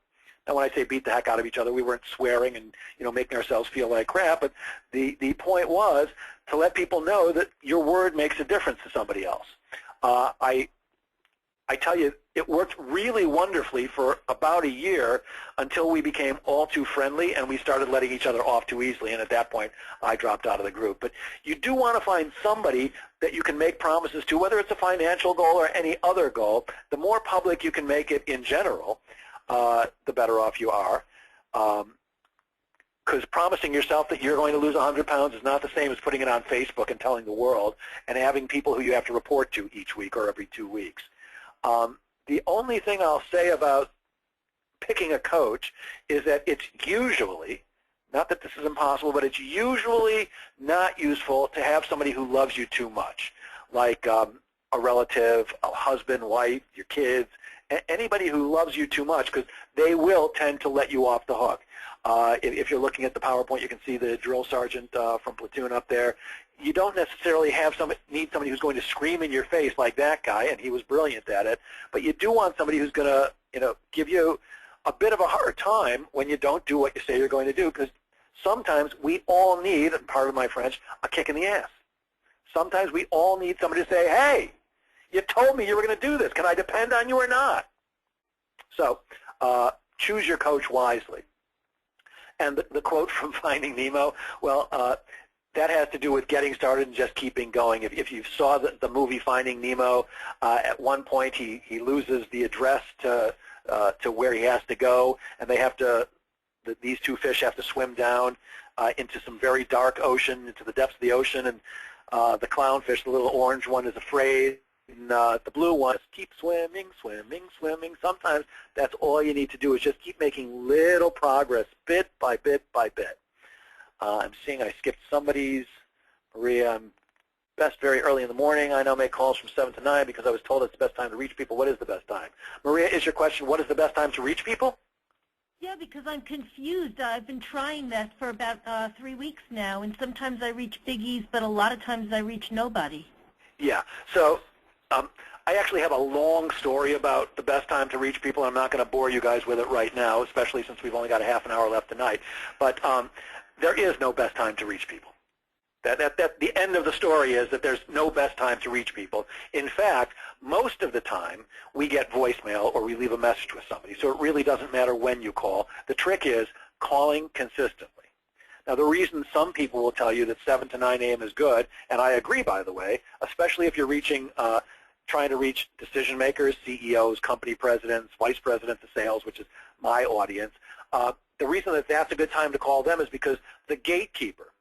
Now, when I say beat the heck out of each other, we weren't swearing and making ourselves feel like crap, but the point was to let people know that your word makes a difference to somebody else. I tell you, it worked really wonderfully for about a year until we became all too friendly and we started letting each other off too easily, and at that point I dropped out of the group. But you do want to find somebody that you can make promises to, whether it's a financial goal or any other goal. The more public you can make it in general, the better off you are. Because promising yourself that you're going to lose 100 pounds is not the same as putting it on Facebook and telling the world and having people who you have to report to each week or every 2 weeks. The only thing I'll say about picking a coach is that it's usually, not that this is impossible, but it's usually not useful to have somebody who loves you too much, like a relative, a husband, wife, your kids, anybody who loves you too much, because they will tend to let you off the hook. If you're looking at the PowerPoint, you can see the drill sergeant from Platoon up there. You don't necessarily need somebody who's going to scream in your face like that guy, and he was brilliant at it. But you do want somebody who's going to, give you a bit of a hard time when you don't do what you say you're going to do, because sometimes we all need, pardon my French, a kick in the ass. Sometimes we all need somebody to say, hey, you told me you were going to do this. Can I depend on you or not? So choose your coach wisely. And the quote from Finding Nemo, well, that has to do with getting started and just keeping going. If you saw the movie Finding Nemo, at one point he loses the address to where he has to go, and they have to, these 2 fish have to swim down into some very dark ocean, into the depths of the ocean, and the clownfish, the little orange one, is afraid. And the blue one is keep swimming, swimming, swimming. Sometimes that's all you need to do is just keep making little progress, bit by bit by bit. I'm seeing I skipped somebody's. Maria, I'm best very early in the morning. I now make calls from 7 to 9 because I was told it's the best time to reach people. What is the best time? Maria, is your question, what is the best time to reach people? Yeah, because I'm confused. I've been trying that for about 3 weeks now, and sometimes I reach biggies, but a lot of times I reach nobody. Yeah, so I actually have a long story about the best time to reach people. I'm not going to bore you guys with it right now, especially since we've only got a half an hour left tonight. But there is no best time to reach people. The end of the story is that there's no best time to reach people. In fact, most of the time we get voicemail or we leave a message with somebody, so it really doesn't matter when you call. The trick is calling consistently. Now, the reason some people will tell you that 7 to 9 a.m. is good, and I agree, by the way, especially if you're trying to reach decision makers, CEOs, company presidents, vice presidents of sales, which is my audience. The reason that that's a good time to call them is because the gatekeeper,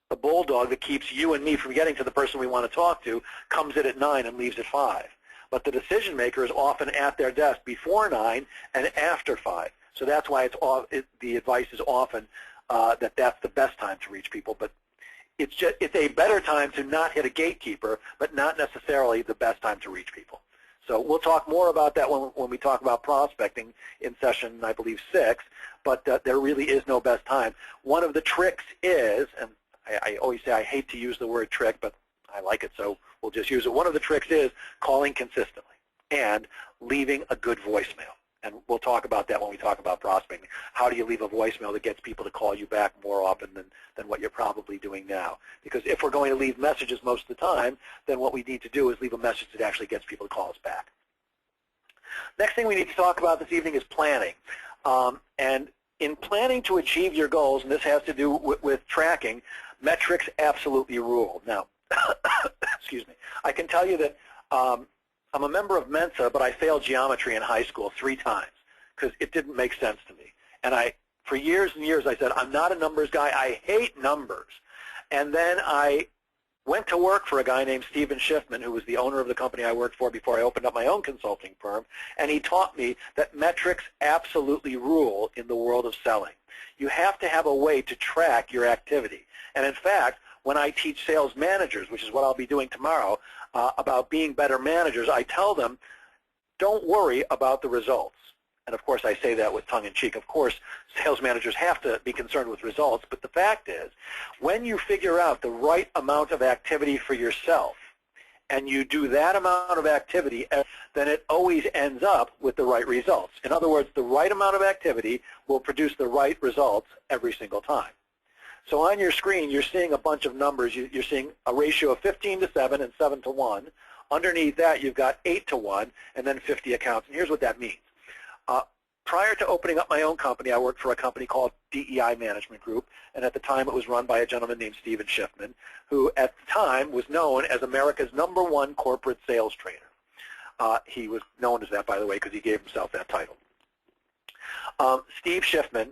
the bulldog that keeps you and me from getting to the person we want to talk to, comes in at 9 and leaves at 5. But the decision maker is often at their desk before 9 and after 5. So that's why the advice is often that that's the best time to reach people. But it's a better time to not hit a gatekeeper, but not necessarily the best time to reach people. So we'll talk more about that when we talk about prospecting in session, I believe, 6, but there really is no best time. One of the tricks is, and I always say I hate to use the word trick, but I like it, so we'll just use it. One of the tricks is calling consistently and leaving a good voicemail. And we'll talk about that when we talk about prospecting. How do you leave a voicemail that gets people to call you back more often than what you're probably doing now? Because if we're going to leave messages most of the time, then what we need to do is leave a message that actually gets people to call us back. Next thing we need to talk about this evening is planning. And in planning to achieve your goals, and this has to do with tracking, metrics absolutely rule. Now, excuse me, I can tell you that I'm a member of Mensa, but I failed geometry in high school 3 times because it didn't make sense to me. And for years and years, I said, I'm not a numbers guy. I hate numbers. And then I went to work for a guy named Steven Schiffman, who was the owner of the company I worked for before I opened up my own consulting firm, and he taught me that metrics absolutely rule in the world of selling. You have to have a way to track your activity. And in fact, when I teach sales managers, which is what I'll be doing tomorrow, about being better managers, I tell them, don't worry about the results. And of course, I say that with tongue-in-cheek. Of course, sales managers have to be concerned with results, but the fact is, when you figure out the right amount of activity for yourself, and you do that amount of activity, then it always ends up with the right results. In other words, the right amount of activity will produce the right results every single time. So on your screen, you're seeing a bunch of numbers. You're seeing a ratio of 15 to 7 and 7 to 1. Underneath that, you've got 8 to 1 and then 50 accounts. And here's what that means. Prior to opening up my own company, I worked for a company called DEI Management Group, and at the time it was run by a gentleman named Steven Schiffman, who at the time was known as America's #1 corporate sales trainer. He was known as that, by the way, because he gave himself that title. Steve Schiffman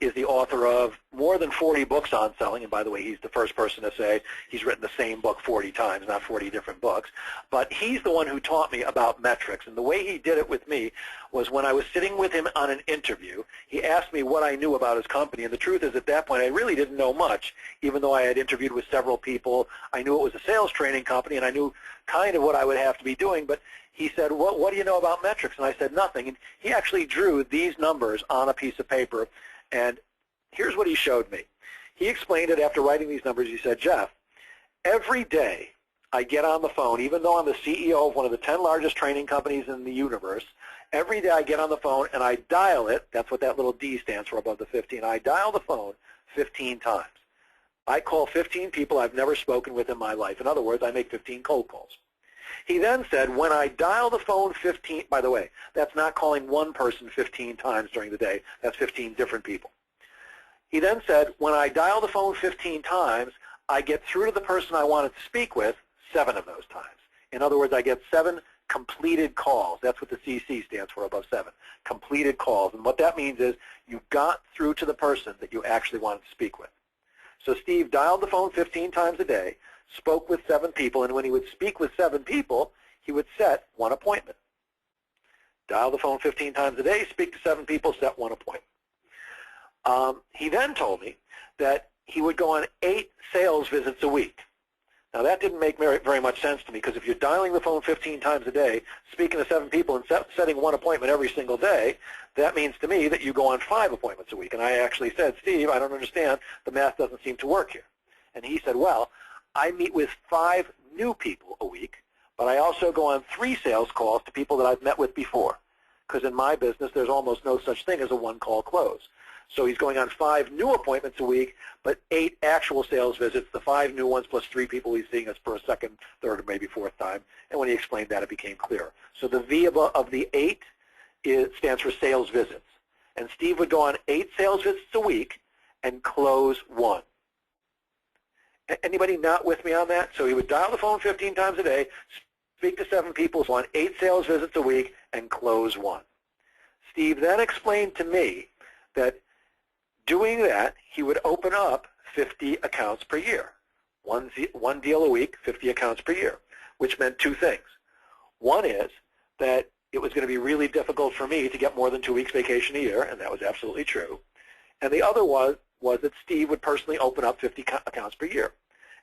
is the author of more than 40 books on selling, and by the way, he's the first person to say he's written the same book 40 times, not 40 different books. But he's the one who taught me about metrics, and the way he did it with me was when I was sitting with him on an interview, he asked me what I knew about his company, and the truth is at that point I really didn't know much, even though I had interviewed with several people. I knew it was a sales training company, and I knew kind of what I would have to be doing, but he said, what do you know about metrics? And I said, nothing. And he actually drew these numbers on a piece of paper, and here's what he showed me. He explained it after writing these numbers. He said, Jeff, every day I get on the phone, even though I'm the CEO of one of the 10 largest training companies in the universe, every day I get on the phone and I dial it. That's what that little D stands for above the 15. I dial the phone 15 times. I call 15 people I've never spoken with in my life. In other words, I make 15 cold calls. He then said, when I dial the phone 15, by the way, that's not calling one person 15 times during the day. That's 15 different people. He then said, when I dial the phone 15 times, I get through to the person I wanted to speak with 7 of those times. In other words, I get 7 completed calls. That's what the CC stands for above 7, completed calls. And what that means is you got through to the person that you actually wanted to speak with. So Steve dialed the phone 15 times a day, spoke with 7 people, and when he would speak with 7 people, he would set 1 appointment. Dial the phone 15 times a day, speak to 7 people, set 1 appointment. He then told me that he would go on 8 sales visits a week. Now that didn't make very much sense to me, because if you're dialing the phone 15 times a day, speaking to 7 people and setting 1 appointment every single day, that means to me that you go on 5 appointments a week. And I actually said, Steve, I don't understand. The math doesn't seem to work here. And he said, well, I meet with 5 new people a week, but I also go on 3 sales calls to people that I've met with before, because in my business there's almost no such thing as a 1-call close. So he's going on 5 new appointments a week, but 8 actual sales visits, the 5 new ones plus 3 people he's seeing us for a second, third, or maybe 4th time. And when he explained that, it became clearer. So the V of the 8 stands for sales visits. And Steve would go on 8 sales visits a week and close 1. Anybody not with me on that? So he would dial the phone 15 times a day, speak to 7 people, so on 8 sales visits a week, and close 1. Steve then explained to me that doing that, he would open up 50 accounts per year. One deal a week, 50 accounts per year, which meant 2 things. One is that it was going to be really difficult for me to get more than 2 weeks vacation a year, and that was absolutely true. And the other was that Steve would personally open up 50 accounts per year.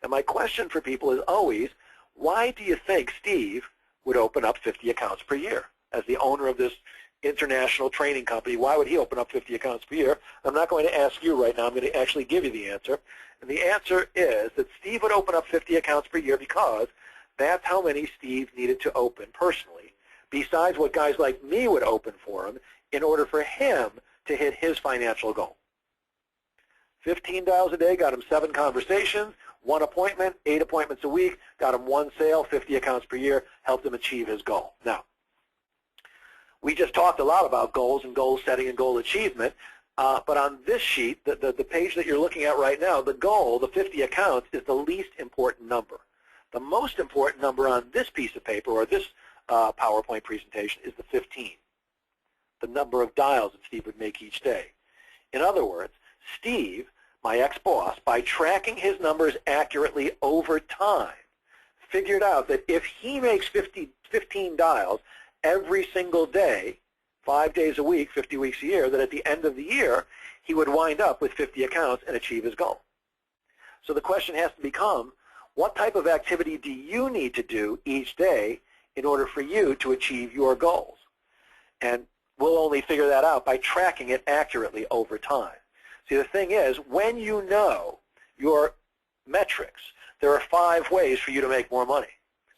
And my question for people is always, why do you think Steve would open up 50 accounts per year? As the owner of this international training company, why would he open up 50 accounts per year? I'm not going to ask you right now. I'm going to actually give you the answer. And the answer is that Steve would open up 50 accounts per year because that's how many Steve needed to open personally, besides what guys like me would open for him in order for him to hit his financial goal. 15 dials a day got him 7 conversations, 1 appointment, 8 appointments a week, got him 1 sale, 50 accounts per year, helped him achieve his goal. Now, we just talked a lot about goals and goal setting and goal achievement. But on this sheet, the page that you're looking at right now, the goal, the 50 accounts, is the least important number. The most important number on this piece of paper or this PowerPoint presentation is the 15, the number of dials that Steve would make each day. In other words, Steve, my ex-boss, by tracking his numbers accurately over time, figured out that if he makes 15 dials every single day, 5 days a week, 50 weeks a year, that at the end of the year, he would wind up with 50 accounts and achieve his goal. So the question has to become, what type of activity do you need to do each day in order for you to achieve your goals? And we'll only figure that out by tracking it accurately over time. See, the thing is, when you know your metrics, there are 5 ways for you to make more money.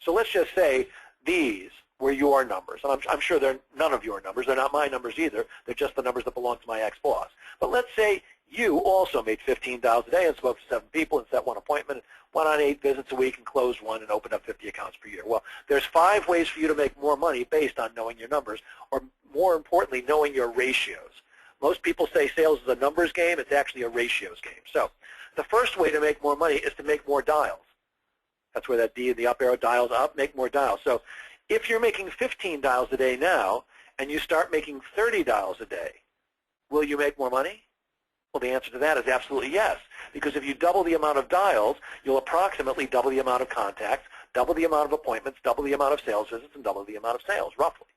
So let's just say these were your numbers. And I'm sure they're none of your numbers. They're not my numbers either. They're just the numbers that belong to my ex-boss. But let's say you also made 15 dials a day and spoke to 7 people and set 1 appointment, went on 8 visits a week and closed 1 and opened up 50 accounts per year. Well, there's 5 ways for you to make more money based on knowing your numbers, or more importantly, knowing your ratios. Most people say sales is a numbers game. It's actually a ratios game. So the first way to make more money is to make more dials. That's where that D in the up arrow, dials up, make more dials. So if you're making 15 dials a day now and you start making 30 dials a day, will you make more money? Well, the answer to that is absolutely yes, because if you double the amount of dials, you'll approximately double the amount of contacts, double the amount of appointments, double the amount of sales visits, and double the amount of sales, roughly.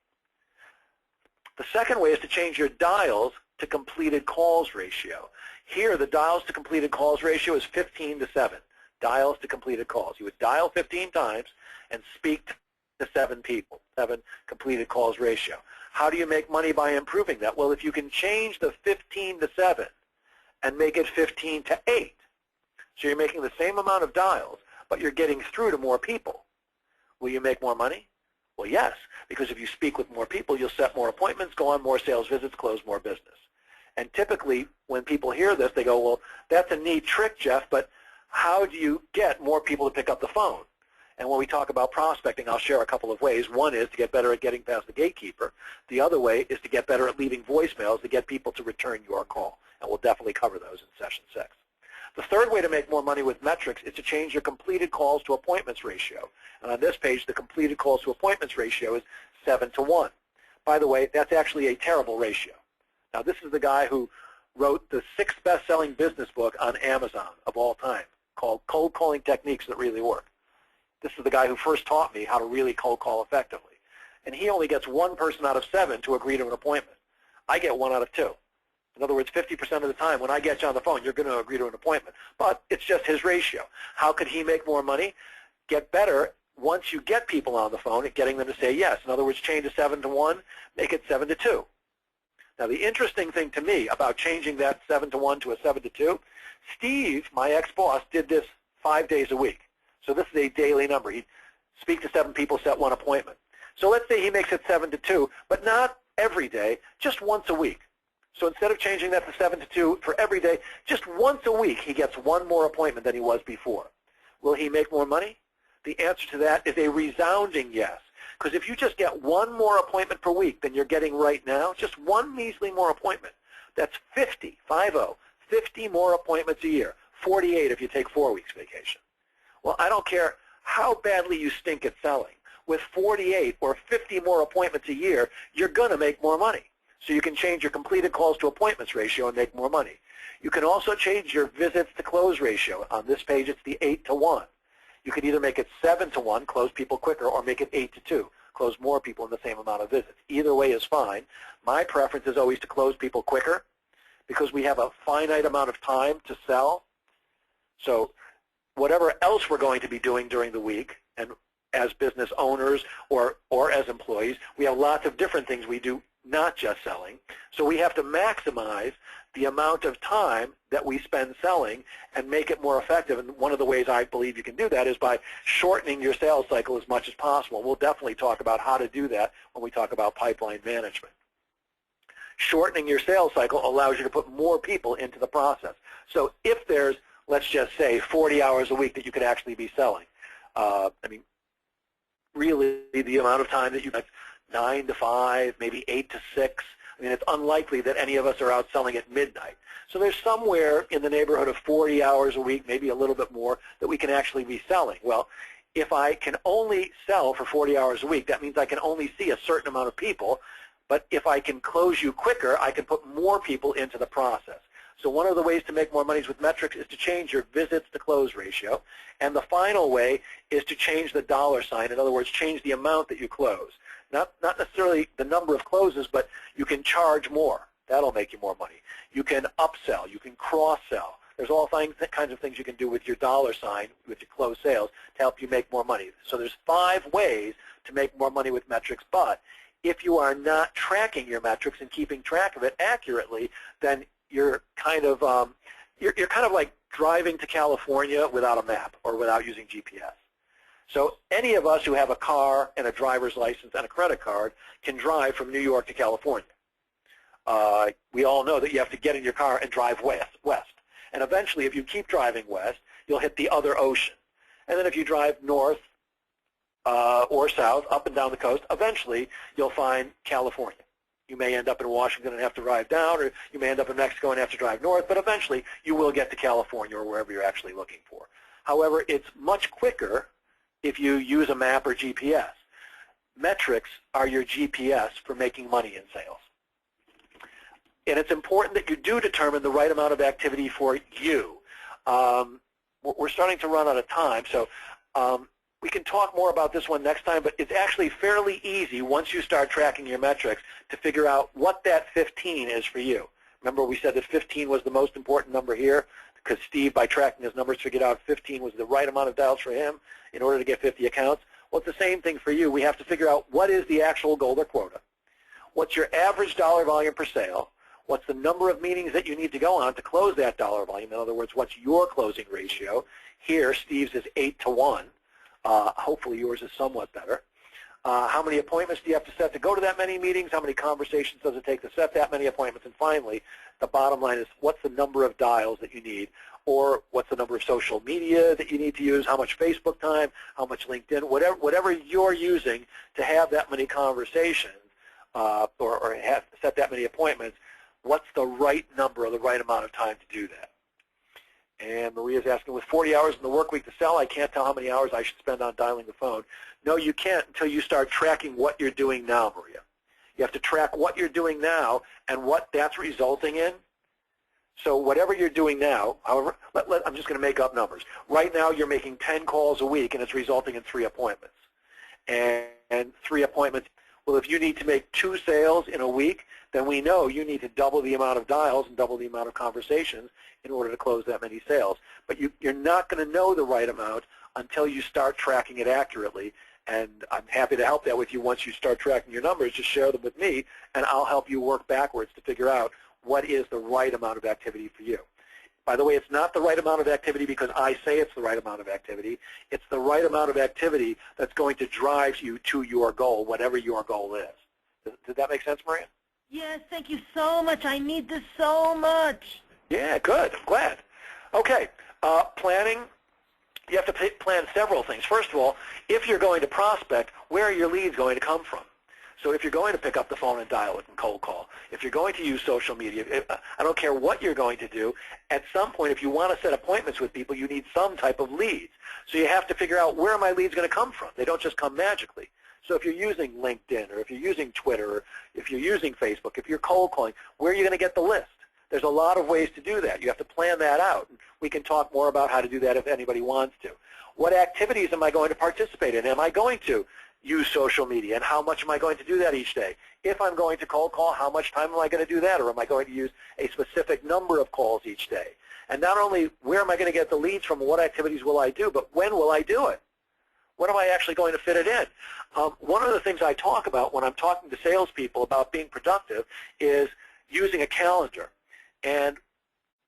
The second way is to change your dials to completed calls ratio. Here, the dials to completed calls ratio is 15 to 7. Dials to completed calls. You would dial 15 times and speak to 7 people, 7 completed calls ratio. How do you make money by improving that? Well, if you can change the 15 to 7 and make it 15 to 8, so you're making the same amount of dials, but you're getting through to more people, will you make more money? Well, yes, because if you speak with more people, you'll set more appointments, go on more sales visits, close more business. And typically, when people hear this, they go, well, that's a neat trick, Jeff, but how do you get more people to pick up the phone? And when we talk about prospecting, I'll share a couple of ways. One is to get better at getting past the gatekeeper. The other way is to get better at leaving voicemails to get people to return your call. And we'll definitely cover those in session 6. The third way to make more money with metrics is to change your completed calls to appointments ratio. And on this page, the completed calls to appointments ratio is 7 to 1. By the way, that's actually a terrible ratio. Now, this is the guy who wrote the 6th best-selling business book on Amazon of all time, called Cold Calling Techniques That Really Work. This is the guy who first taught me how to really cold call effectively. And he only gets 1 person out of 7 to agree to an appointment. I get 1 out of 2. In other words, 50% of the time when I get you on the phone, you're going to agree to an appointment. But it's just his ratio. How could he make more money? Get better once you get people on the phone at getting them to say yes. In other words, change a 7 to 1, make it 7 to 2. Now, the interesting thing to me about changing that 7 to 1 to a 7 to 2, Steve, my ex-boss, did this 5 days a week. So this is a daily number. He'd speak to 7 people, set 1 appointment. So let's say he makes it 7 to 2, but not every day, just once a week. So instead of changing that to 7 to 2 for every day, just once a week he gets 1 more appointment than he was before. Will he make more money? The answer to that is a resounding yes. Because if you just get 1 more appointment per week than you're getting right now, just 1 measly more appointment, that's 50 more appointments a year, 48 if you take 4 weeks vacation. Well, I don't care how badly you stink at selling. With 48 or 50 more appointments a year, you're going to make more money. So you can change your completed calls to appointments ratio and make more money. You can also change your visits to close ratio. On this page, it's the 8 to 1. You can either make it 7 to 1, close people quicker, or make it 8 to 2, close more people in the same amount of visits. Either way is fine. My preference is always to close people quicker because we have a finite amount of time to sell. So whatever else we're going to be doing during the week, and as business owners or as employees, we have lots of different things we do, not just selling. So we have to maximize the amount of time that we spend selling and make it more effective. And one of the ways I believe you can do that is by shortening your sales cycle as much as possible. We'll definitely talk about how to do that when we talk about pipeline management. Shortening your sales cycle allows you to put more people into the process. So if there's, let's just say, 40 hours a week that you could actually be selling, I mean, really the amount of time that you get, 9 to 5, maybe 8 to 6, I mean, it's unlikely that any of us are out selling at midnight. So there's somewhere in the neighborhood of 40 hours a week, maybe a little bit more, that we can actually be selling. Well, if I can only sell for 40 hours a week, that means I can only see a certain amount of people. But if I can close you quicker, I can put more people into the process. So one of the ways to make more money with metrics is to change your visits to close ratio. And the final way is to change the dollar sign. In other words, change the amount that you close. Not necessarily the number of closes, but you can charge more. That'll make you more money. You can upsell. You can cross-sell. There's all kinds of things you can do with your dollar sign, with your closed sales, to help you make more money. So there's 5 ways to make more money with metrics, but if you are not tracking your metrics and keeping track of it accurately, then you're kind of like driving to California without a map or without using GPS. So any of us who have a car and a driver's license and a credit card can drive from New York to California. We all know that you have to get in your car and drive west. And eventually, if you keep driving west, you'll hit the other ocean. And then if you drive north or south, up and down the coast, eventually you'll find California. You may end up in Washington and have to drive down, or you may end up in Mexico and have to drive north, but eventually you will get to California or wherever you're actually looking for. However, it's much quicker if you use a map or GPS. Metrics are your GPS for making money in sales. And it's important that you do determine the right amount of activity for you. We're starting to run out of time, so we can talk more about this one next time, but it's actually fairly easy once you start tracking your metrics to figure out what that 15 is for you. Remember we said that 15 was the most important number here because Steve, by tracking his numbers, figured out 15 was the right amount of dials for him in order to get 50 accounts. Well, it's the same thing for you. We have to figure out what is the actual goal or quota, what's your average dollar volume per sale, what's the number of meetings that you need to go on to close that dollar volume. In other words, what's your closing ratio? Here, Steve's is 8 to 1. Hopefully yours is somewhat better. How many appointments do you have to set to go to that many meetings? How many conversations does it take to set that many appointments? And finally, the bottom line is what's the number of dials that you need, or what's the number of social media that you need to use, how much Facebook time, how much LinkedIn, whatever you're using to have that many conversations or have set that many appointments, what's the right number or the right amount of time to do that? And Maria's asking, with 40 hours in the work week to sell, I can't tell how many hours I should spend on dialing the phone. No, you can't until you start tracking what you're doing now, Maria. You have to track what you're doing now and what that's resulting in. So whatever you're doing now, however, I'm just going to make up numbers. Right now you're making 10 calls a week and it's resulting in 3 appointments. And 3 appointments, well, if you need to make 2 sales in a week, then we know you need to double the amount of dials and double the amount of conversations in order to close that many sales. But you're not going to know the right amount until you start tracking it accurately. And I'm happy to help that with you once you start tracking your numbers. Just share them with me, and I'll help you work backwards to figure out what is the right amount of activity for you. By the way, it's not the right amount of activity because I say it's the right amount of activity. It's the right amount of activity that's going to drive you to your goal, whatever your goal is. Did that make sense, Maria? Yes, thank you so much. I need this so much. Yeah, good. I'm glad. Okay, planning. You have to plan several things. First of all, if you're going to prospect, where are your leads going to come from? So if you're going to pick up the phone and dial it and cold call, if you're going to use social media, I don't care what you're going to do, at some point if you want to set appointments with people, you need some type of leads. So you have to figure out where are my leads going to come from. They don't just come magically. So if you're using LinkedIn or if you're using Twitter or if you're using Facebook, if you're cold calling, where are you going to get the list? There's a lot of ways to do that. You have to plan that out. We can talk more about how to do that if anybody wants to. What activities am I going to participate in? Am I going to use social media, and how much am I going to do that each day? If I'm going to cold call, how much time am I going to do that, or am I going to use a specific number of calls each day? And not only where am I going to get the leads from, what activities will I do, but when will I do it? When am I actually going to fit it in? One of the things I talk about when I'm talking to salespeople about being productive is using a calendar. And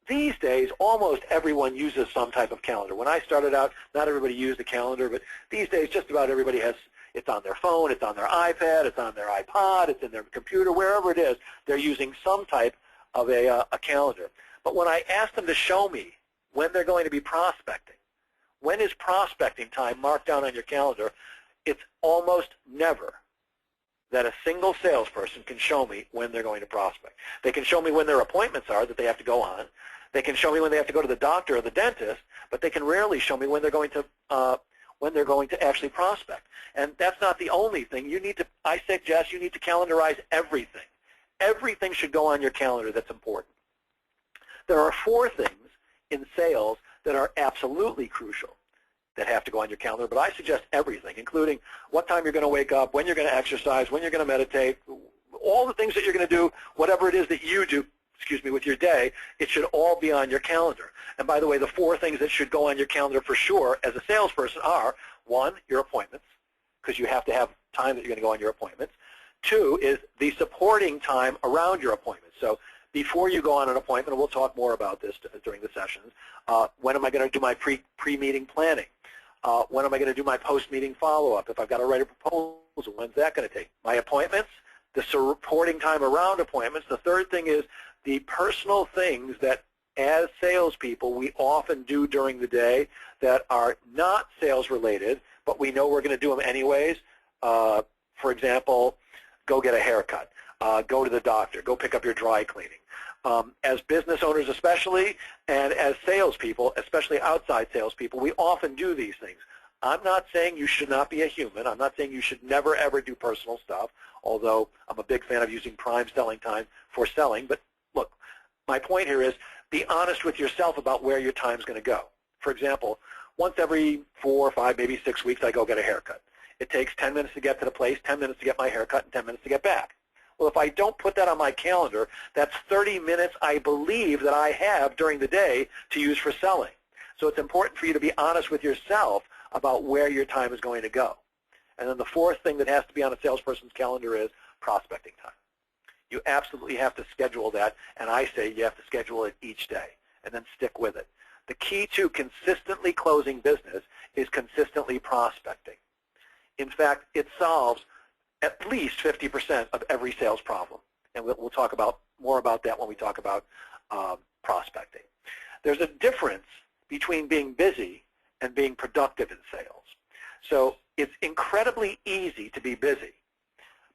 these days, almost everyone uses some type of calendar. When I started out, not everybody used a calendar, but these days just about everybody has. It's on their phone, it's on their iPad, it's on their iPod, it's in their computer, wherever it is, they're using some type of a calendar. But when I ask them to show me when they're going to be prospecting, when is prospecting time marked down on your calendar, it's almost never that a single salesperson can show me when they're going to prospect. They can show me when their appointments are that they have to go on. They can show me when they have to go to the doctor or the dentist, but they can rarely show me when they're going to actually prospect. And that's not the only thing. I suggest you need to calendarize everything. Everything should go on your calendar that's important. There are 4 things in sales that are absolutely crucial that have to go on your calendar, but I suggest everything, including what time you're going to wake up, when you're going to exercise, when you're going to meditate, all the things that you're going to do, whatever it is that you do, with your day, it should all be on your calendar. And by the way, the 4 things that should go on your calendar for sure as a salesperson are, 1, your appointments, because you have to have time that you're going to go on your appointments. 2 is the supporting time around your appointments. So before you go on an appointment, and we'll talk more about this during the sessions, when am I going to do my pre-meeting planning? When am I going to do my post-meeting follow-up? If I've got to write a proposal, when's that going to take? My appointments, the supporting time around appointments. The 3rd thing is the personal things that as salespeople we often do during the day that are not sales related, but we know we're going to do them anyways. For example, go get a haircut, go to the doctor, go pick up your dry cleaning. As business owners especially, and as salespeople, especially outside salespeople, we often do these things. I'm not saying you should not be a human. I'm not saying you should never, ever do personal stuff, although I'm a big fan of using prime selling time for selling. But look, my point here is be honest with yourself about where your time is going to go. For example, once every 4 or 5, maybe 6 weeks, I go get a haircut. It takes 10 minutes to get to the place, 10 minutes to get my haircut, and 10 minutes to get back. Well, if I don't put that on my calendar, that's 30 minutes I believe that I have during the day to use for selling. So it's important for you to be honest with yourself about where your time is going to go. And then the 4th thing that has to be on a salesperson's calendar is prospecting time. You absolutely have to schedule that, and I say you have to schedule it each day, and then stick with it. The key to consistently closing business is consistently prospecting. In fact, it solves at least 50% of every sales problem, and we'll talk more about that when we talk about prospecting. There's a difference between being busy and being productive in sales. So it's incredibly easy to be busy,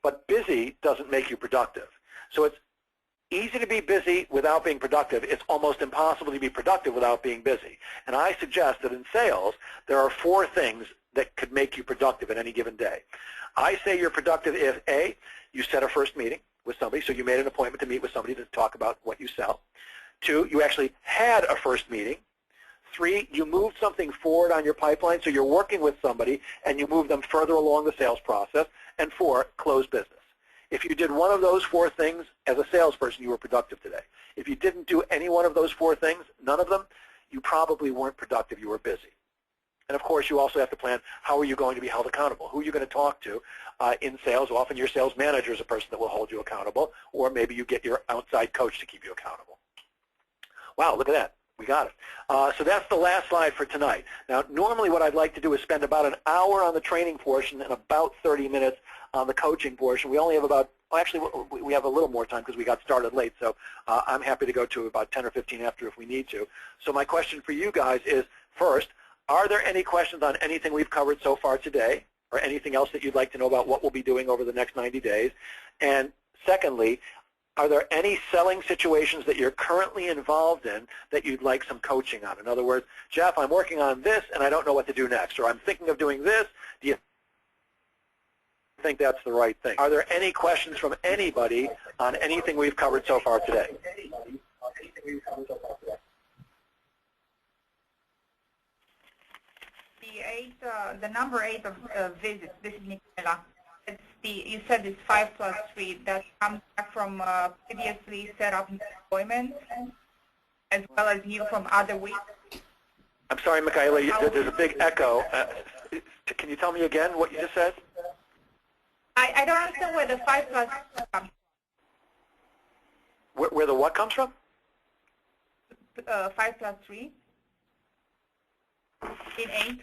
but busy doesn't make you productive. So it's easy to be busy without being productive. It's almost impossible to be productive without being busy. And I suggest that in sales, there are 4 things that could make you productive in any given day. I say you're productive if, A, you set a first meeting with somebody, so you made an appointment to meet with somebody to talk about what you sell. 2, you actually had a first meeting. 3, you moved something forward on your pipeline, so you're working with somebody and you move them further along the sales process. And 4, close business. If you did one of those 4 things as a salesperson, you were productive today. If you didn't do any one of those 4 things, none of them, you probably weren't productive, you were busy. And of course, you also have to plan how are you going to be held accountable, who are you going to talk to in sales. Often your sales manager is a person that will hold you accountable, or maybe you get your outside coach to keep you accountable. Wow, look at that. We got it. So that's the last slide for tonight. Now, normally what I'd like to do is spend about an hour on the training portion and about 30 minutes on the coaching portion. We only have about, well, actually, we have a little more time because we got started late, so I'm happy to go to about 10 or 15 after if we need to. So my question for you guys is, first, are there any questions on anything we've covered so far today, or anything else that you'd like to know about what we'll be doing over the next 90 days? And secondly, are there any selling situations that you're currently involved in that you'd like some coaching on? In other words, Jeff, I'm working on this and I don't know what to do next, or I'm thinking of doing this. Do you think that's the right thing? Are there any questions from anybody on anything we've covered so far today? The number 8 of visits, this is Nicola. You said it's 5 plus 3. That comes back from previously set up appointments, as well as new from other weeks. I'm sorry, Michaela, there's a big echo. Can you tell me again what you just said? I don't understand where the 5 plus comes from. Where the what comes from? 5 plus 3 in 8.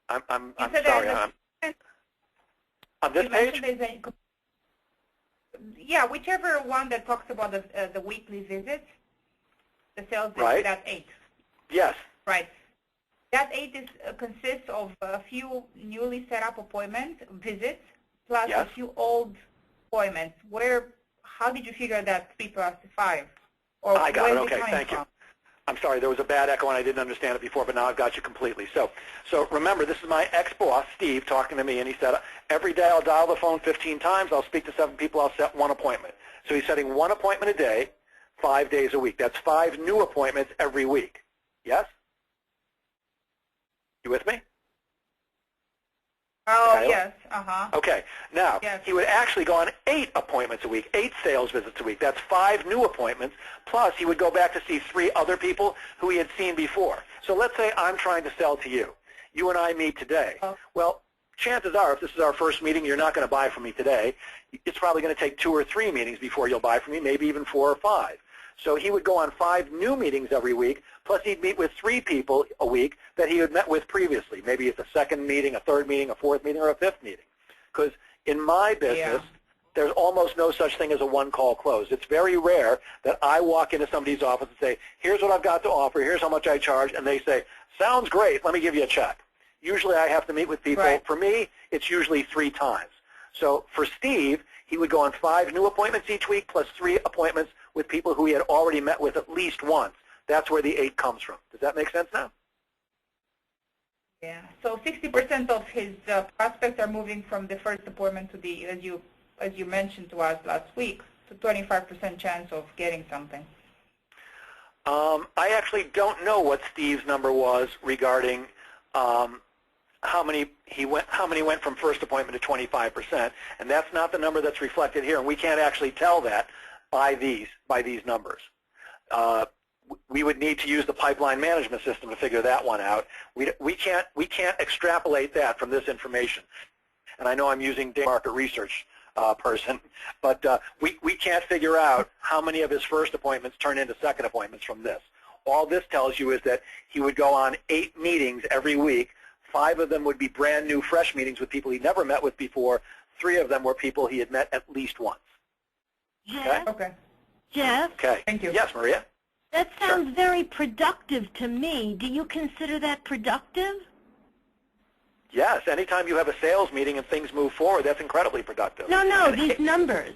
I'm sorry. On this page? Yeah, whichever one that talks about the weekly visits, the sales visit, right. That 8. Yes. Right. That 8 consists of a few newly set up appointment visits plus Yes. a few old appointments. How did you figure that 3 plus 5? Or I got where it. is Okay, coming thank from? you. I'm sorry, there was a bad echo and I didn't understand it before, but now I've got you completely. So remember, this is my ex-boss, Steve, talking to me, and he said, every day I'll dial the phone 15 times, I'll speak to 7 people, I'll set 1 appointment. So he's setting 1 appointment a day, 5 days a week. That's 5 new appointments every week. Yes? You with me? Oh, Kyla? yes. Uh-huh. Okay. Now, Yes. he would actually go on 8 appointments a week, 8 sales visits a week. That's 5 new appointments, plus he would go back to see 3 other people who he had seen before. So let's say I'm trying to sell to you. You and I meet today. Oh. Well, chances are, if this is our first meeting, you're not going to buy from me today. It's probably going to take 2 or 3 meetings before you'll buy from me, maybe even 4 or 5. So he would go on 5 new meetings every week, plus he'd meet with 3 people a week that he had met with previously. Maybe it's a 2nd meeting, a 3rd meeting, a 4th meeting, or a 5th meeting. Because in my business, there's almost no such thing as a one-call close. It's very rare that I walk into somebody's office and say, here's what I've got to offer, here's how much I charge, and they say, sounds great, let me give you a check. Usually I have to meet with people. Right. For me, it's usually 3 times. So for Steve, he would go on 5 new appointments each week plus 3 appointments with people who he had already met with at least once. That's where the 8 comes from. Does that make sense now? Yeah. So 60% of his prospects are moving from the first appointment to the, as you mentioned to us last week, to 25% chance of getting something. I actually don't know what Steve's number was regarding how many went from first appointment to 25%, and that's not the number that's reflected here, and we can't actually tell that by these numbers. We would need to use the pipeline management system to figure that one out. We can't extrapolate that from this information. And I know I'm using data market research person, but we can't figure out how many of his first appointments turn into second appointments from this. All this tells you is that he would go on 8 meetings every week. 5 of them would be brand new, fresh meetings with people he never met with before. 3 of them were people he had met at least once. Jeff? Okay. Jeff? Okay. Thank you. Yes, Maria? That sounds very productive to me. Do you consider that productive? Yes. Anytime you have a sales meeting and things move forward, that's incredibly productive. No, And these numbers.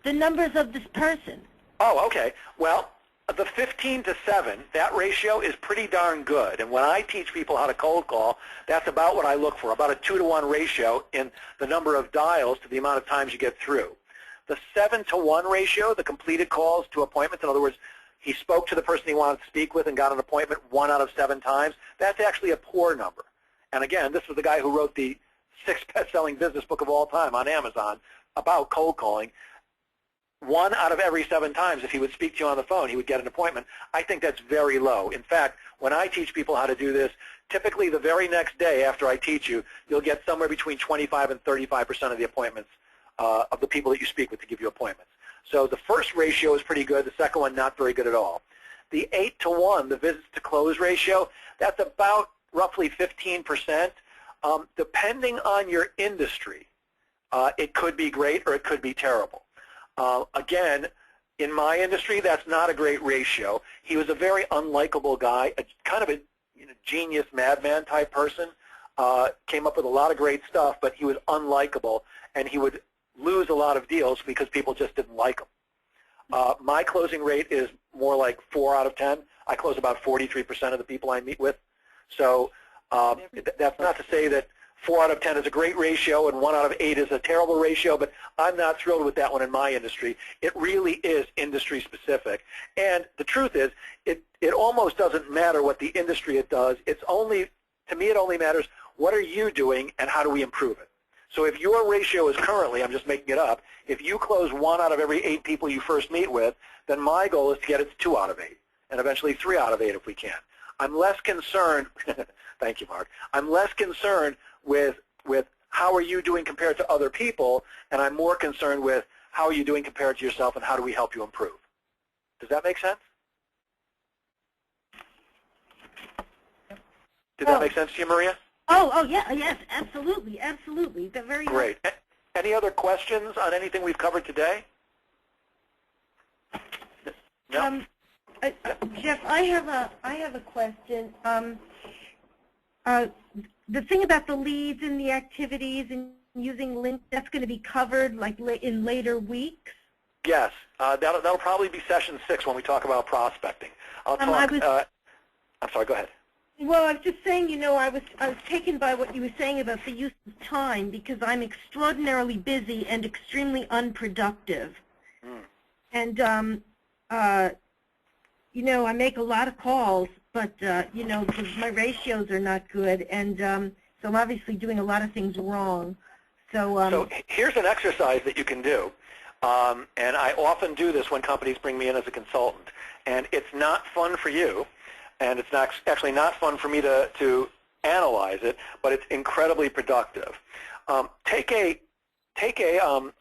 The numbers of this person. Oh, okay. Well, the 15 to 7, that ratio is pretty darn good. And when I teach people how to cold call, that's about what I look for, about a 2-to-1 ratio in the number of dials to the amount of times you get through. The 7-to-1 ratio, the completed calls to appointments, in other words, he spoke to the person he wanted to speak with and got an appointment 1 out of 7 times, that's actually a poor number. And again, this was the guy who wrote the 6th best-selling business book of all time on Amazon about cold calling. 1 out of every 7 times, if he would speak to you on the phone, he would get an appointment. I think that's very low. In fact, when I teach people how to do this, typically the very next day after I teach you, you'll get somewhere between 25 and 35% of the appointments of the people that you speak with to give you appointments. So the first ratio is pretty good. The second one, not very good at all. The 8-to-1, the visits to close ratio, that's about roughly 15%. Depending on your industry, it could be great or it could be terrible. Again, in my industry, that's not a great ratio. He was a very unlikable guy, kind of a genius madman type person. Came up with a lot of great stuff, but he was unlikable, and he would lose a lot of deals because people just didn't like him. My closing rate is more like 4 out of 10. I close about 43% of the people I meet with. So that's not to say that 4 out of 10 is a great ratio and 1 out of 8 is a terrible ratio, but I'm not thrilled with that one in my industry. It really is industry specific. And the truth is, it almost doesn't matter what the industry it does. It's only, to me, it only matters what are you doing and how do we improve it. So if your ratio is currently, I'm just making it up, if you close 1 out of every 8 people you first meet with, then my goal is to get it to 2 out of 8, and eventually 3 out of 8 if we can. I'm less concerned, thank you, Mark, I'm less concerned with how are you doing compared to other people, and I'm more concerned with how are you doing compared to yourself and how do we help you improve. Does that make sense? Did that make sense to you, Maria? Oh, yeah, yes, absolutely, absolutely. They're very Great. Any other questions on anything we've covered today? No? Jeff, I have a question. The thing about the leads and the activities and using link, that's going to be covered like in later weeks? Yes, that'll probably be session 6 when we talk about prospecting. I'll talk. I'm sorry. Go ahead. Well, I was just saying, you know, I was taken by what you were saying about the use of time because I'm extraordinarily busy and extremely unproductive. And, you know, I make a lot of calls, but, you know, my ratios are not good, and so I'm obviously doing a lot of things wrong. So here's an exercise that you can do, and I often do this when companies bring me in as a consultant, and it's not fun for you. And it's actually not fun for me to analyze it, but it's incredibly productive. Take a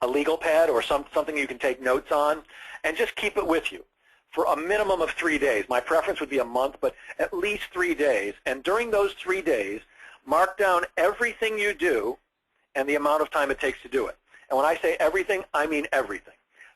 legal pad or something you can take notes on, and just keep it with you for a minimum of 3 days. My preference would be a month, but at least 3 days. And during those 3 days, mark down everything you do and the amount of time it takes to do it. And when I say everything, I mean everything.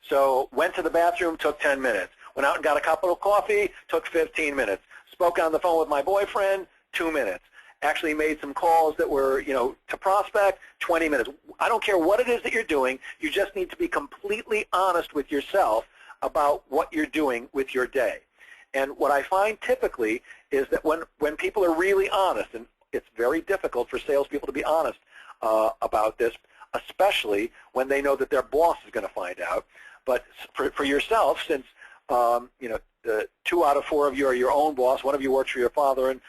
So went to the bathroom, took 10 minutes. Went out and got a cup of coffee, took 15 minutes. Spoke on the phone with my boyfriend, 2 minutes. Actually made some calls that were, you know, to prospect, 20 minutes. I don't care what it is that you're doing. You just need to be completely honest with yourself about what you're doing with your day. And what I find typically is that when people are really honest, and it's very difficult for salespeople to be honest about this, especially when they know that their boss is going to find out. But for yourself, since you know, 2 out of 4 of you are your own boss, 1 of you works for your father, and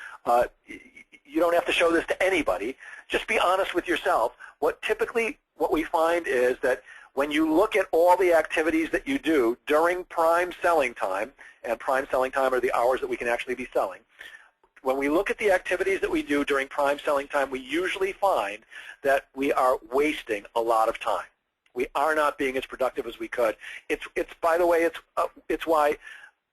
you don't have to show this to anybody. Just be honest with yourself. What we find is that when you look at all the activities that you do during prime selling time, and prime selling time are the hours that we can actually be selling, when we look at the activities that we do during prime selling time, we usually find that we are wasting a lot of time. We are not being as productive as we could. It's by the way, it's why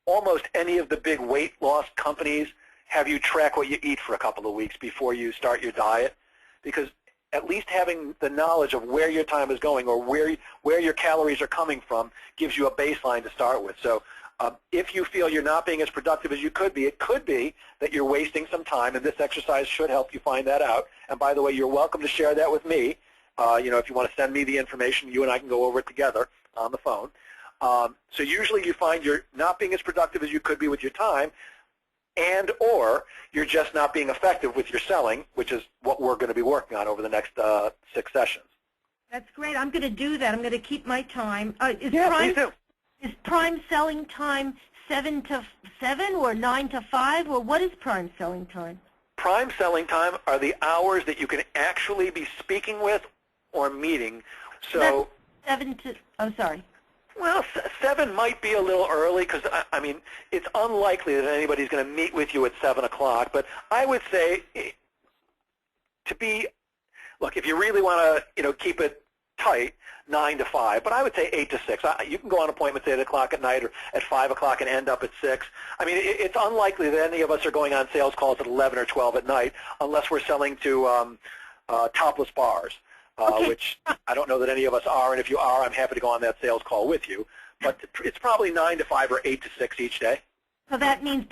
almost any of the big weight loss companies have you track what you eat for a couple of weeks before you start your diet, because at least having the knowledge of where your time is going or where your calories are coming from gives you a baseline to start with. So if you feel you're not being as productive as you could be, it could be that you're wasting some time, and this exercise should help you find that out. And by the way, you're welcome to share that with me. You know, if you want to send me the information, you and I can go over it together on the phone. So usually you find you're not being as productive as you could be with your time, and or you're just not being effective with your selling, which is what we're going to be working on over the next 6 sessions. that's great. I'm going to do that. I'm going to keep my time. Please do. Is prime selling time 7 to 7 or 9 to 5, or what is prime selling time? Prime selling time are the hours that you can actually be speaking with or meeting. So that's 7 to, I'm sorry. Well, 7 might be a little early because, I mean, it's unlikely that anybody's going to meet with you at 7 o'clock. But I would say to be, look, if you really want to, you know, keep it tight, 9 to 5. But I would say 8 to 6. You can go on appointments at 8 o'clock at night or at 5 o'clock and end up at 6. I mean, it's unlikely that any of us are going on sales calls at 11 or 12 at night unless we're selling to topless bars. Okay. Which I don't know that any of us are, and if you are, I'm happy to go on that sales call with you. But it's probably 9 to 5 or 8 to 6 each day. So that means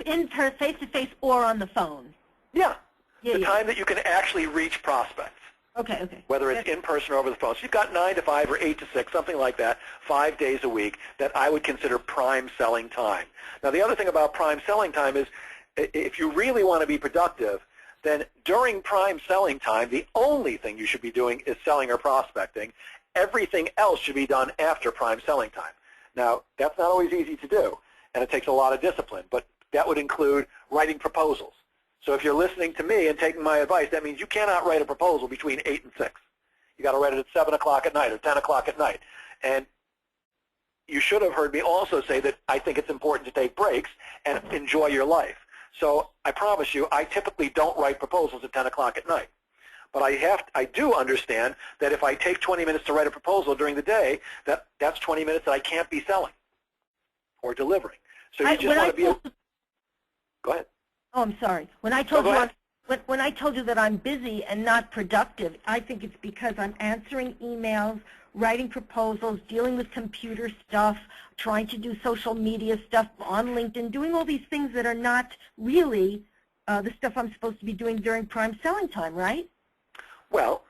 face-to-face or on the phone? Yeah, the time that you can actually reach prospects. Okay, okay. Whether it's in person or over the phone. So you've got 9 to 5 or 8 to 6, something like that, 5 days a week that I would consider prime selling time. Now, the other thing about prime selling time is if you really want to be productive, then during prime selling time, the only thing you should be doing is selling or prospecting. Everything else should be done after prime selling time. Now, that's not always easy to do, and it takes a lot of discipline, but that would include writing proposals. So if you're listening to me and taking my advice, that means you cannot write a proposal between 8 and 6. You got to write it at 7 o'clock at night or 10 o'clock at night. And you should have heard me also say that I think it's important to take breaks and enjoy your life. So I promise you, I typically don't write proposals at 10 o'clock at night. But I do understand that if I take 20 minutes to write a proposal during the day, that's 20 minutes that I can't be selling or delivering. So you just want to be able. Go ahead. Oh, I'm sorry. When I told you that I'm busy and not productive, I think it's because I'm answering emails, writing proposals, dealing with computer stuff, trying to do social media stuff on LinkedIn, doing all these things that are not really the stuff I'm supposed to be doing during prime selling time, right? Well,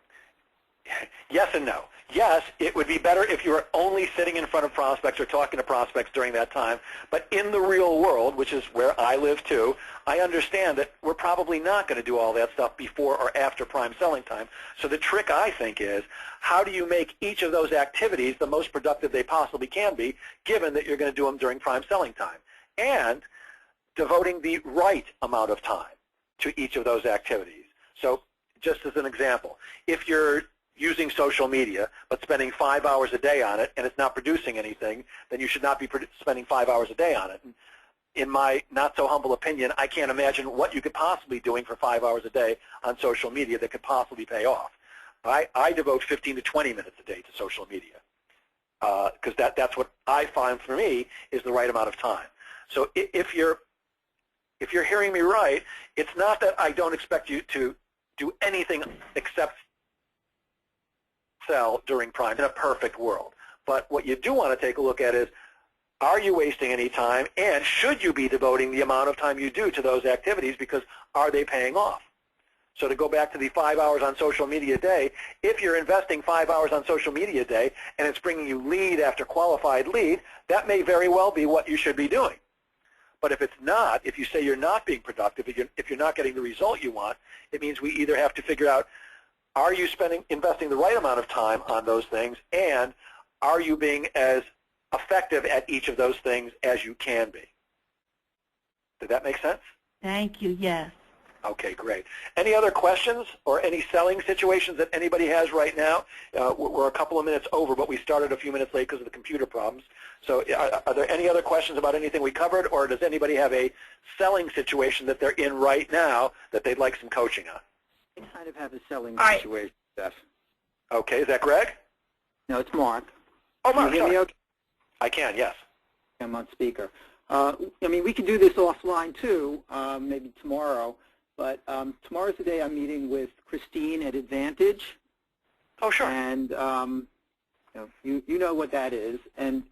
Yes and no. Yes, it would be better if you were only sitting in front of prospects or talking to prospects during that time. But in the real world, which is where I live too, I understand that we're probably not going to do all that stuff before or after prime selling time. So the trick, I think, is how do you make each of those activities the most productive they possibly can be, given that you're going to do them during prime selling time, and devoting the right amount of time to each of those activities. So just as an example, if you're using social media, but spending 5 hours a day on it, and it's not producing anything, then you should not be spending 5 hours a day on it. And in my not-so-humble opinion, I can't imagine what you could possibly be doing for 5 hours a day on social media that could possibly pay off. I devote 15 to 20 minutes a day to social media, because that's what I find for me is the right amount of time. So if you're hearing me right, it's not that I don't expect you to do anything except sell during prime in a perfect world. But what you do want to take a look at is, are you wasting any time, and should you be devoting the amount of time you do to those activities, because are they paying off? So to go back to the 5 hours on social media a day, if you're investing 5 hours on social media a day and it's bringing you lead after qualified lead, that may very well be what you should be doing. But if it's not, if you say you're not being productive, if you're not getting the result you want, it means we either have to figure out, are you investing the right amount of time on those things, and are you being as effective at each of those things as you can be? Did that make sense? Thank you, yes. Okay, great. Any other questions or any selling situations that anybody has right now? We're a couple of minutes over, but we started a few minutes late because of the computer problems. So are there any other questions about anything we covered, or does anybody have a selling situation that they're in right now that they'd like some coaching on? I kind of have a selling Hi. situation, Steph. Okay, is that Greg? No, it's Mark. Oh, Mark, Can you hear me sorry. okay? I can, yes. I'm on speaker. I mean, we can do this offline too, maybe tomorrow. But tomorrow's the day I'm meeting with Christine at Advantage. Oh, sure. And you know what that is. And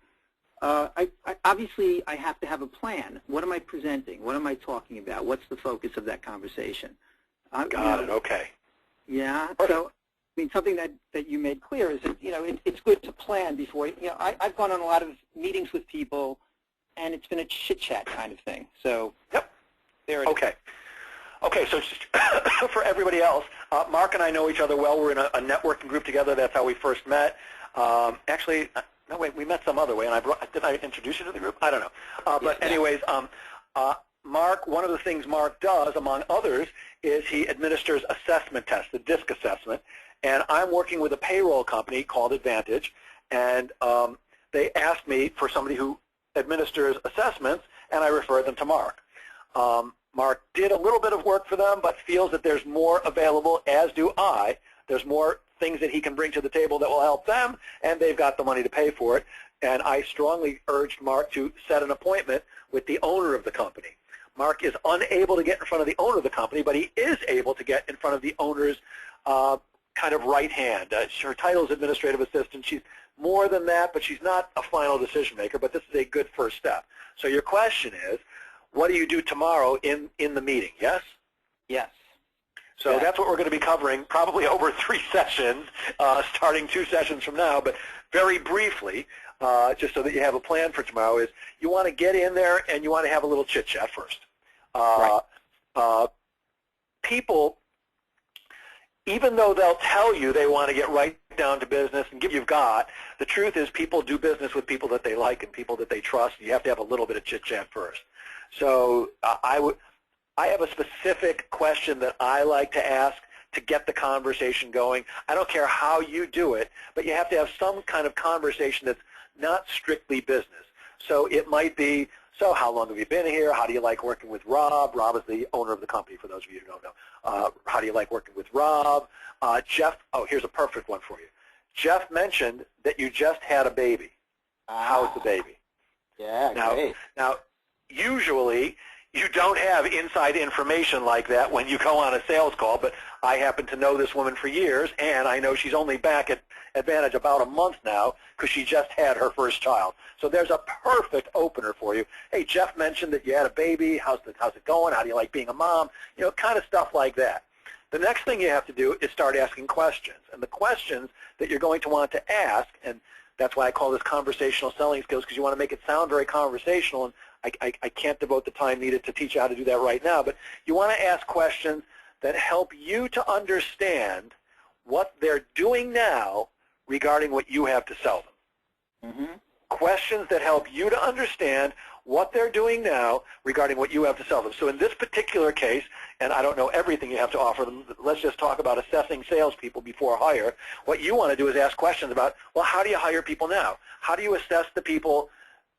obviously I have to have a plan. What am I presenting? What am I talking about? What's the focus of that conversation? Got it, okay. Yeah. Perfect. So, I mean, something that you made clear is that, it's good to plan before. I've gone on a lot of meetings with people, and it's been a chit-chat kind of thing. So, Yep. there it is. Okay. Okay, so just for everybody else, Mark and I know each other well. We're in a networking group together. That's how we first met. Actually, no, wait, we met some other way, and did I introduce you to the group? I don't know. But anyways, Mark, one of the things Mark does, among others, is he administers assessment tests, the DISC assessment, and I'm working with a payroll company called Advantage, and they asked me for somebody who administers assessments, and I referred them to Mark. Mark did a little bit of work for them, but feels that there's more available, as do I. There's more things that he can bring to the table that will help them, and they've got the money to pay for it. And I strongly urged Mark to set an appointment with the owner of the company. Mark is unable to get in front of the owner of the company, but he is able to get in front of the owner's kind of right hand. Her title is administrative assistant. She's more than that, but she's not a final decision maker, but this is a good first step. So your question is, what do you do tomorrow in the meeting, yes? Yes. So Yeah. that's what we're going to be covering, probably over 3 sessions, starting 2 sessions from now. But very briefly, just so that you have a plan for tomorrow, is you want to get in there and you want to have a little chit-chat first. Right. People, even though they'll tell you they want to get right down to business and give you've got, the truth is people do business with people that they like and people that they trust. You have to have a little bit of chit-chat first. So I have a specific question that I like to ask to get the conversation going. I don't care how you do it, but you have to have some kind of conversation that's not strictly business. So it might be, so how long have you been here? How do you like working with Rob? Rob is the owner of the company, for those of you who don't know. How do you like working with Rob? Jeff, oh, here's a perfect one for you. Jeff mentioned that you just had a baby. How's the baby? Yeah, great. Now, usually you don't have inside information like that when you go on a sales call, but I happen to know this woman for years, and I know she's only back at Advantage about a month now because she just had her first child. So there's a perfect opener for you. Hey, Jeff mentioned that you had a baby. How's it going? How do you like being a mom? You know, kind of stuff like that. The next thing you have to do is start asking questions. And the questions that you're going to want to ask, and that's why I call this conversational selling skills, because you want to make it sound very conversational, and I can't devote the time needed to teach you how to do that right now, but you want to ask questions that help you to understand what they're doing now regarding what you have to sell them. Mm-hmm. Questions that help you to understand what they're doing now regarding what you have to sell them. So in this particular case, and I don't know everything you have to offer them, let's just talk about assessing salespeople before hire. What you want to do is ask questions about, well, how do you hire people now? How do you assess the people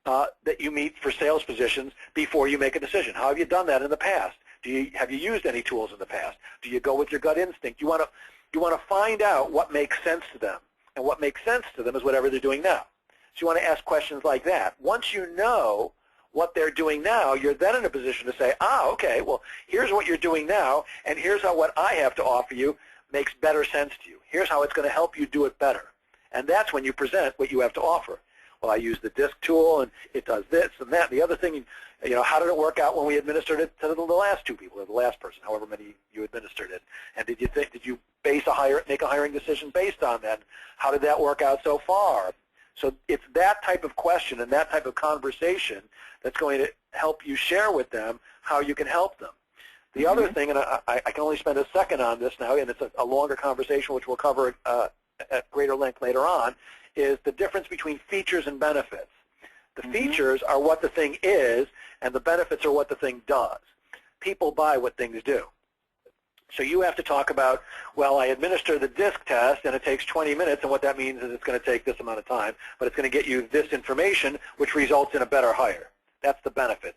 that you meet for sales positions before you make a decision? How have you done that in the past? Have you used any tools in the past? Do you go with your gut instinct? You want to find out what makes sense to them, and what makes sense to them is whatever they're doing now. So you want to ask questions like that. Once you know what they're doing now, you're then in a position to say, okay, well, here's what you're doing now, and here's how what I have to offer you makes better sense to you. Here's how it's going to help you do it better. And that's when you present what you have to offer. Well, I use the DISC tool, and it does this and that. The other thing, how did it work out when we administered it to the last two people, or the last person, however many you administered it? And did you make a hiring decision based on that? How did that work out so far? So it's that type of question and that type of conversation that's going to help you share with them how you can help them. The other thing, and I can only spend a second on this now, and it's a longer conversation which we'll cover at greater length later on, is the difference between features and benefits. The features are what the thing is, and the benefits are what the thing does. People buy what things do. So you have to talk about, well, I administer the DISC test, and it takes 20 minutes, and what that means is it's going to take this amount of time, but it's going to get you this information, which results in a better hire. That's the benefit.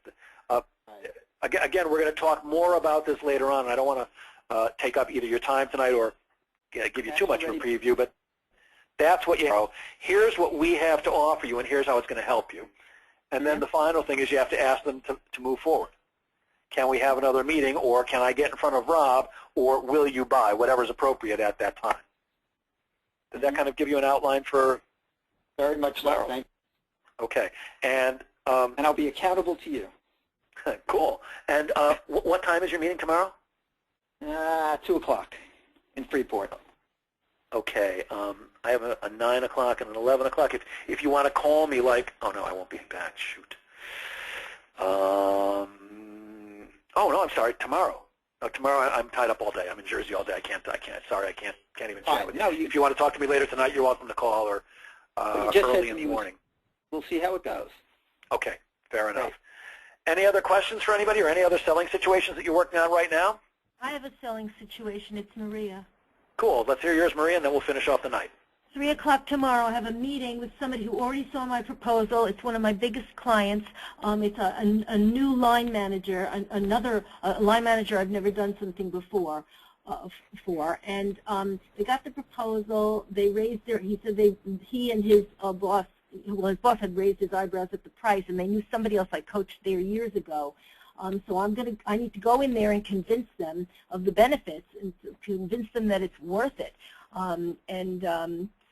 Again, we're going to talk more about this later on, and I don't want to take up either your time tonight or give you too much of a preview, but that's what you know. Here's what we have to offer you, and here's how it's going to help you. And then the final thing is you have to ask them to move forward. Can we have another meeting, or can I get in front of Rob, or will you buy, whatever's appropriate at that time? Does that kind of give you an outline for? Very much so. Thank you. Okay. And I'll be accountable to you. Cool. And what time is your meeting tomorrow? 2 o'clock in Freeport. Okay. I have a 9 o'clock and an 11 o'clock. If you want to call me, like, oh no, I won't be back. Shoot. Oh no, I'm sorry. Tomorrow. No, tomorrow I'm tied up all day. I'm in Jersey all day. I can't. Sorry, I can't even chat with you. No, if you want to talk to me later tonight, you're welcome to call, or early in the morning. We'll see how it goes. Okay. Fair enough. Any other questions for anybody, or any other selling situations that you're working on right now? I have a selling situation. It's Maria. Cool. Let's hear yours, Maria, and then we'll finish off the night. 3 o'clock tomorrow, I have a meeting with somebody who already saw my proposal. It's one of my biggest clients. It's a new line manager, another line manager I've never done something before for. And they got the proposal. They raised he said he and his boss, well, his boss had raised his eyebrows at the price, and they knew somebody else I coached there years ago. So I need to go in there and convince them of the benefits and convince them that it's worth it.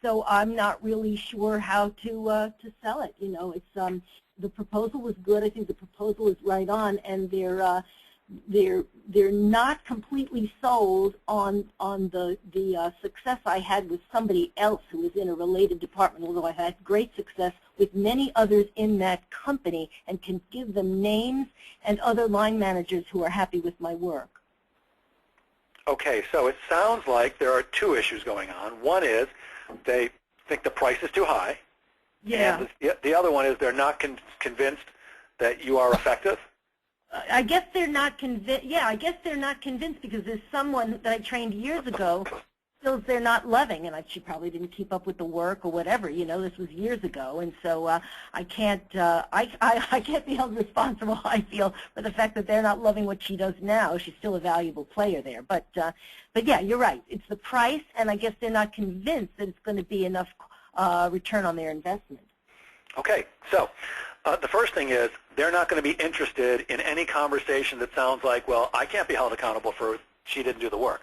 So I'm not really sure how to sell it. It's the proposal was good. I think the proposal is right on, and they're not completely sold on the success I had with somebody else who was in a related department, although I had great success with many others in that company and can give them names and other line managers who are happy with my work. Okay, so it sounds like there are two issues going on. One is they think the price is too high. Yeah. And the other one is they're not convinced that you are effective. I guess they're not convinced. Yeah, I guess they're not convinced because there's someone that I trained years ago feels they're not loving, and she probably didn't keep up with the work or whatever. This was years ago, and so I can't. I can't be held responsible. I feel for the fact that they're not loving what she does now. She's still a valuable player there, but yeah, you're right. It's the price, and I guess they're not convinced that it's going to be enough return on their investment. Okay, so the first thing is they're not going to be interested in any conversation that sounds like, well, I can't be held accountable for she didn't do the work.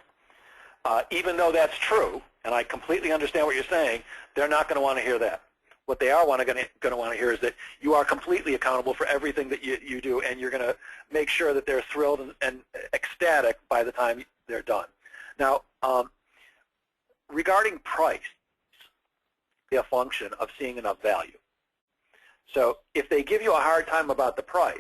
Even though that's true, and I completely understand what you're saying, they're not going to want to hear that. What they are going to want to hear is that you are completely accountable for everything that you do, and you're going to make sure that they're thrilled and ecstatic by the time they're done. Now, regarding price, a function of seeing enough value. So if they give you a hard time about the price,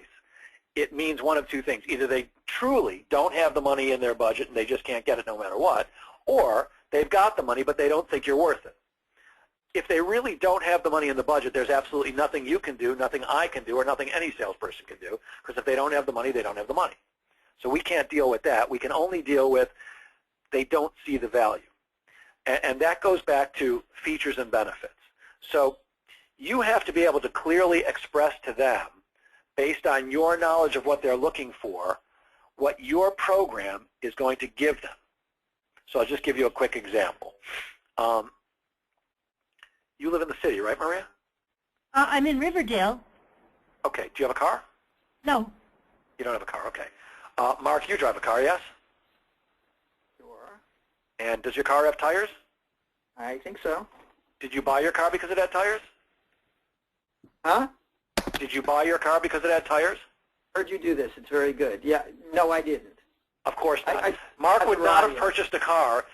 it means one of two things. Either they truly don't have the money in their budget and they just can't get it no matter what, or they've got the money but they don't think you're worth it. If they really don't have the money in the budget, there's absolutely nothing you can do, nothing I can do, or nothing any salesperson can do, because if they don't have the money, they don't have the money. So we can't deal with that. We can only deal with they don't see the value. And that goes back to features and benefits. So you have to be able to clearly express to them, based on your knowledge of what they're looking for, what your program is going to give them. So I'll just give you a quick example. You live in the city, right, Maria? I'm in Riverdale. Okay. Do you have a car? No. You don't have a car. Okay. Mark, you drive a car, yes? Sure. And does your car have tires? I think so. Did you buy your car because it had tires? Huh? Did you buy your car because it had tires? Heard you do this. It's very good. Yeah. No, I didn't. Of course not. I Mark would not have variety. purchased a car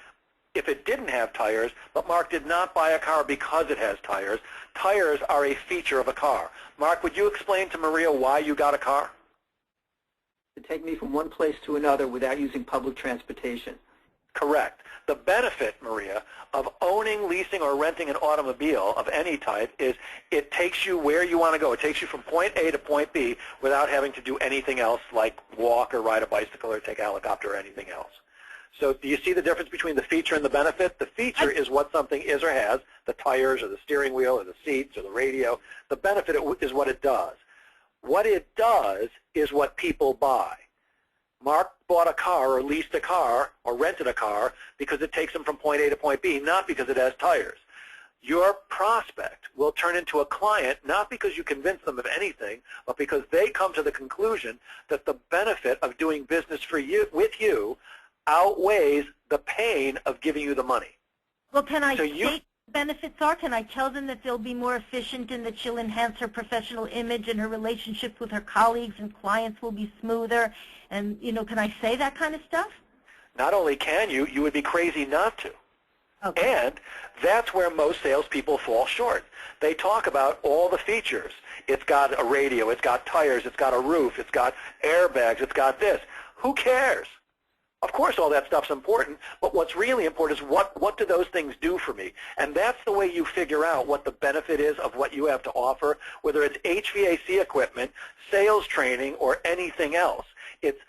if it didn't have tires, but Mark did not buy a car because it has tires. Tires are a feature of a car. Mark, would you explain to Maria why you got a car? To take me from one place to another without using public transportation. Correct. The benefit, Maria, of owning, leasing, or renting an automobile of any type is it takes you where you want to go. It takes you from point A to point B without having to do anything else like walk or ride a bicycle or take a helicopter or anything else. So do you see the difference between the feature and the benefit? The feature is what something is or has, the tires or the steering wheel or the seats or the radio. The benefit is what it does. What it does is what people buy. Mark bought a car or leased a car or rented a car because it takes him from point A to point B, not because it has tires. Your prospect will turn into a client not because you convince them of anything, but because they come to the conclusion that the benefit of doing business with you outweighs the pain of giving you the money. Well, can I So state what the benefits are? Can I tell them that they'll be more efficient and that she'll enhance her professional image and her relationships with her colleagues and clients will be smoother? And, you know, can I say that kind of stuff? Not only can you, you would be crazy not to. Okay. And that's where most salespeople fall short. They talk about all the features. It's got a radio, it's got tires, it's got a roof, it's got airbags, it's got this. Who cares? Of course all that stuff's important, but what's really important is what do those things do for me? And that's the way you figure out what the benefit is of what you have to offer, whether it's HVAC equipment, sales training, or anything else. It's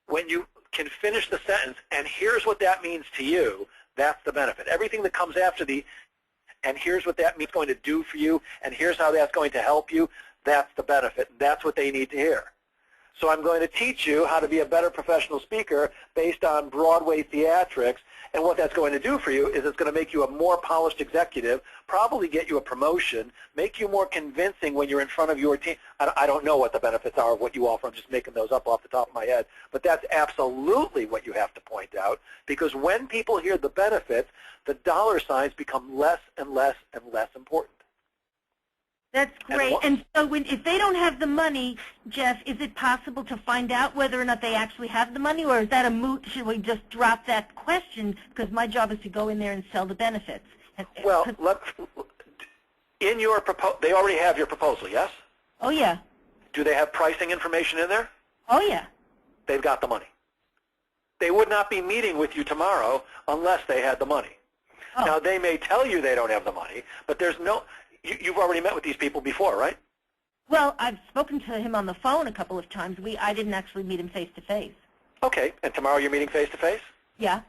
when you can finish the sentence, and here's what that means to you, that's the benefit. Everything that comes after the, and here's what that means going to do for you, and here's how that's going to help you, that's the benefit. That's what they need to hear. So I'm going to teach you how to be a better professional speaker based on Broadway theatrics, and what that's going to do for you is it's going to make you a more polished executive, probably get you a promotion, make you more convincing when you're in front of your team. I don't know what the benefits are of what you offer. I'm just making those up off the top of my head. But that's absolutely what you have to point out, because when people hear the benefits, the dollar signs become less and less and less important. That's great. And so if they don't have the money, Jeff, is it possible to find out whether or not they actually have the money, or is that a moot? Should we just drop that question because my job is to go in there and sell the benefits? Well, in your they already have your proposal, yes? Oh, yeah. Do they have pricing information in there? Oh, yeah. They've got the money. They would not be meeting with you tomorrow unless they had the money. Oh. Now, they may tell you they don't have the money, but there's no... You've already met with these people before, right? Well, I've spoken to him on the phone a couple of times. I didn't actually meet him face-to-face. Okay, and tomorrow you're meeting face-to-face? Yeah.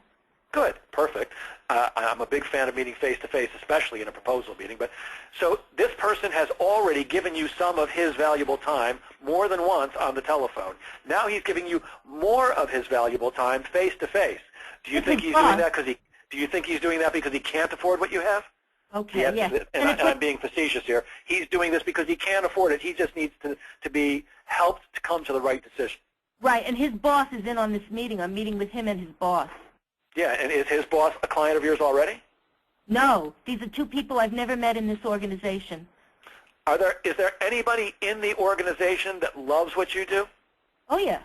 Good, perfect. I'm a big fan of meeting face-to-face, especially in a proposal meeting. But so this person has already given you some of his valuable time more than once on the telephone. Now he's giving you more of his valuable time face-to-face. Do you think he's doing that because he? Do you think he's doing that because he can't afford what you have? Okay, yes, yeah. And I'm being facetious here. He's doing this because he can't afford it. He just needs to be helped to come to the right decision. Right, and his boss is in on this meeting. I'm meeting with him and his boss. Yeah, and is his boss a client of yours already? No, these are two people I've never met in this organization. Is there anybody in the organization that loves what you do? Oh, yeah.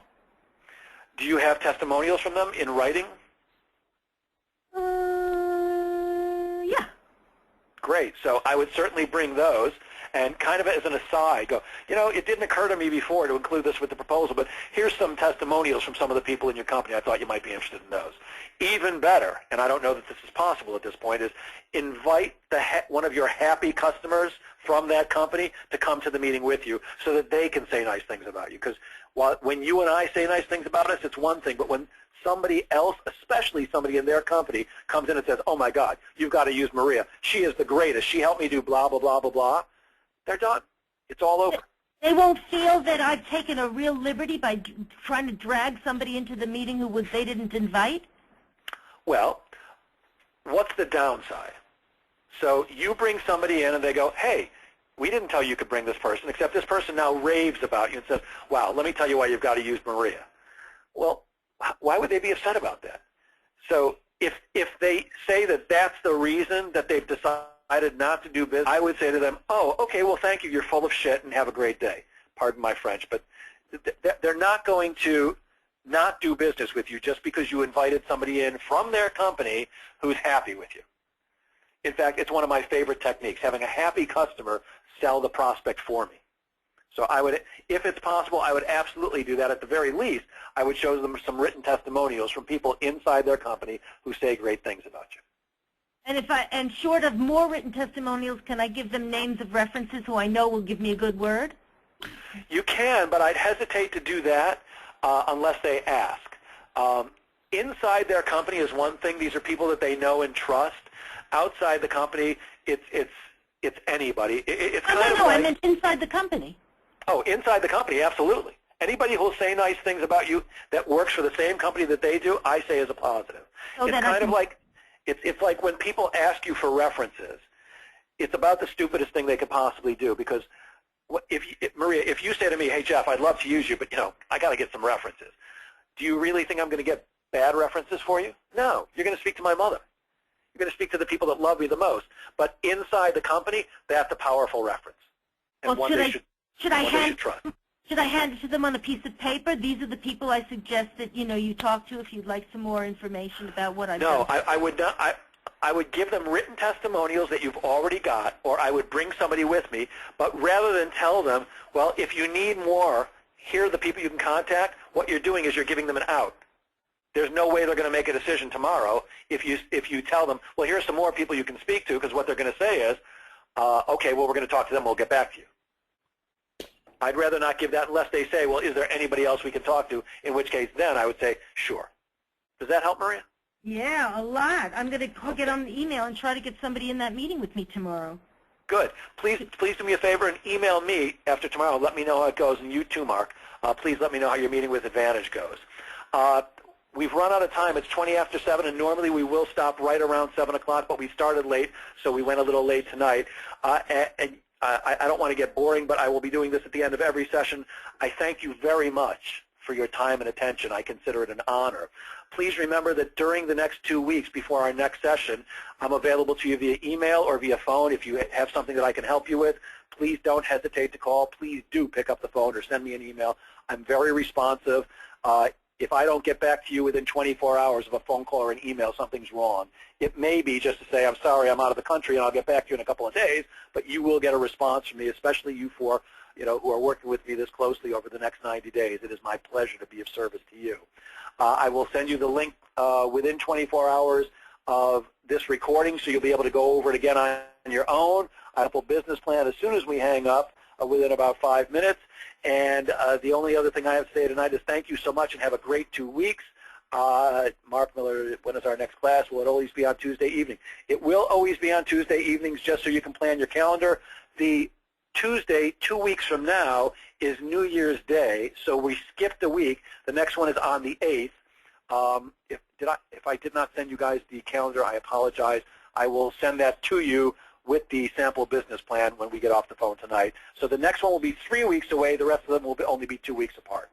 Do you have testimonials from them in writing? Great. So I would certainly bring those. And kind of as an aside, go, it didn't occur to me before to include this with the proposal, but here's some testimonials from some of the people in your company. I thought you might be interested in those. Even better, and I don't know that this is possible at this point, is invite one of your happy customers from that company to come to the meeting with you so that they can say nice things about you. Because when you and I say nice things about us, it's one thing, but when somebody else, especially somebody in their company, comes in and says, oh my God, you've got to use Maria. She is the greatest. She helped me do blah, blah, blah, blah, blah. They're done. It's all over. They won't feel that I've taken a real liberty by trying to drag somebody into the meeting who they didn't invite? Well, what's the downside? So you bring somebody in and they go, hey, we didn't tell you could bring this person, except this person now raves about you and says, wow, let me tell you why you've got to use Maria. Well, why would they be upset about that? So if they say that that's the reason that they've decided not to do business, I would say to them, oh, okay, well, thank you. You're full of shit and have a great day. Pardon my French. But they're not going to not do business with you just because you invited somebody in from their company who's happy with you. In fact, it's one of my favorite techniques, having a happy customer sell the prospect for me. So I would, if it's possible, I would absolutely do that. At the very least, I would show them some written testimonials from people inside their company who say great things about you. And short of more written testimonials, can I give them names of references who I know will give me a good word? You can, but I'd hesitate to do that unless they ask. Inside their company is one thing. These are people that they know and trust. Outside the company, it's anybody. It's kind of no, like, I meant inside the company. Oh, inside the company, absolutely. Anybody who will say nice things about you that works for the same company that they do, I say is a positive. So it's kind of like it's like when people ask you for references, it's about the stupidest thing they could possibly do, because Maria, if you say to me, hey, Jeff, I'd love to use you, but, I got to get some references. Do you really think I'm going to get bad references for you? No. You're going to speak to my mother. You're going to speak to the people that love me the most. But inside the company, that's a powerful reference. And well, one they should trust. Should I hand it to them on a piece of paper? These are the people I suggest that, you talk to if you'd like some more information about what I've done. No, I would not. I would give them written testimonials that you've already got, or I would bring somebody with me. But rather than tell them, well, if you need more, here are the people you can contact, what you're doing is you're giving them an out. There's no way they're going to make a decision tomorrow if you tell them, well, here's some more people you can speak to, because what they're going to say is, okay, well, we're going to talk to them. We'll get back to you. I'd rather not give that unless they say, well, is there anybody else we can talk to, in which case then I would say, sure. Does that help, Maria? Yeah, a lot. I'm going to get on the email and try to get somebody in that meeting with me tomorrow. Good. Please do me a favor and email me after tomorrow. Let me know how it goes, and you too, Mark. Please let me know how your meeting with Advantage goes. We've run out of time. It's 20 after 7, and normally we will stop right around 7 o'clock, but we started late, so we went a little late tonight. I don't want to get boring, but I will be doing this at the end of every session. I thank you very much for your time and attention. I consider it an honor. Please remember that during the next 2 weeks before our next session, I'm available to you via email or via phone. If you have something that I can help you with, please don't hesitate to call. Please do pick up the phone or send me an email. I'm very responsive. If I don't get back to you within 24 hours of a phone call or an email, something's wrong. It may be just to say, I'm sorry, I'm out of the country, and I'll get back to you in a couple of days, but you will get a response from me, especially you four, who are working with me this closely over the next 90 days. It is my pleasure to be of service to you. I will send you the link within 24 hours of this recording, so you'll be able to go over it again on your own. I have a business plan as soon as we hang up within about 5 minutes. And the only other thing I have to say tonight is thank you so much and have a great 2 weeks. Mark Miller, when is our next class? Will it always be on Tuesday evening? It will always be on Tuesday evenings, just so you can plan your calendar. The Tuesday, 2 weeks from now, is New Year's Day, so we skipped a week. The next one is on the 8th. If I did not send you guys the calendar, I apologize. I will send that to you with the sample business plan when we get off the phone tonight. So the next one will be 3 weeks away. The rest of them will only be 2 weeks apart.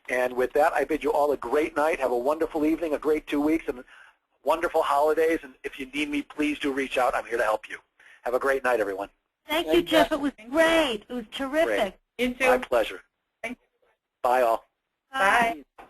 And with that, I bid you all a great night. Have a wonderful evening, a great 2 weeks, and wonderful holidays. And if you need me, please do reach out. I'm here to help you. Have a great night, everyone. Thank you, Jeff. It was great. It was terrific. You too. My pleasure. Thank you. Bye, all. Bye. Bye.